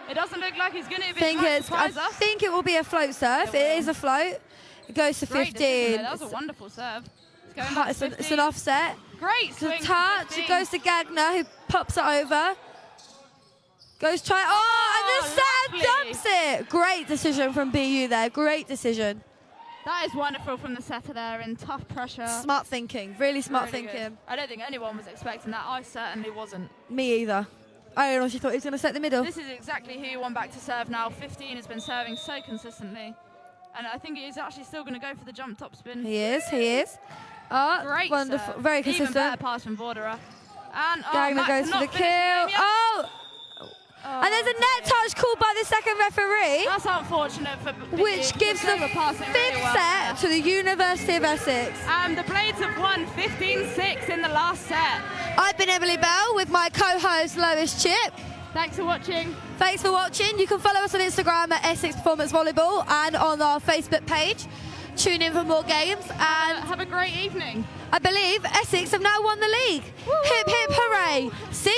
It doesn't look like he's going to be I surprise us. think it will be a float serve. It is a float. It goes to Great 15. decision there. That was a wonderful serve. It's going back to It's an 15. offset. Great It's swing a from touch. 15. It goes to Gagner, who pops it over. Goes try. Oh, and the set lovely. dumps it. Great decision from BU there. Great decision. That is wonderful from the setter there in tough pressure. Smart thinking. Really smart Really good. thinking. I don't think anyone was expecting that. I certainly wasn't. Me either. I honestly thought he was going to set the middle. This is exactly who you want back to serve now. 15 has been serving so consistently. And I think he's actually still going to go for the jump top spin. He is. He is. Oh, Great wonderful. serve. Very Even consistent. better pass from Vorderer. And Gagner Matt goes for cannot the finish kill. game yet. And there's a net touch called by the second referee, That's unfortunate for BU, which gives because the they were passing fifth really well set there. to the University of Essex. And the Blades have won 15-6 in the last set. I've been Emily Bell with my co-host Lois Chip. Thanks for watching. Thanks for watching. You can follow us on Instagram at Essex Performance Volleyball and on our Facebook page. Tune in for more games, and Have a great evening. I believe Essex have now won the league. Hip, hip, hooray. See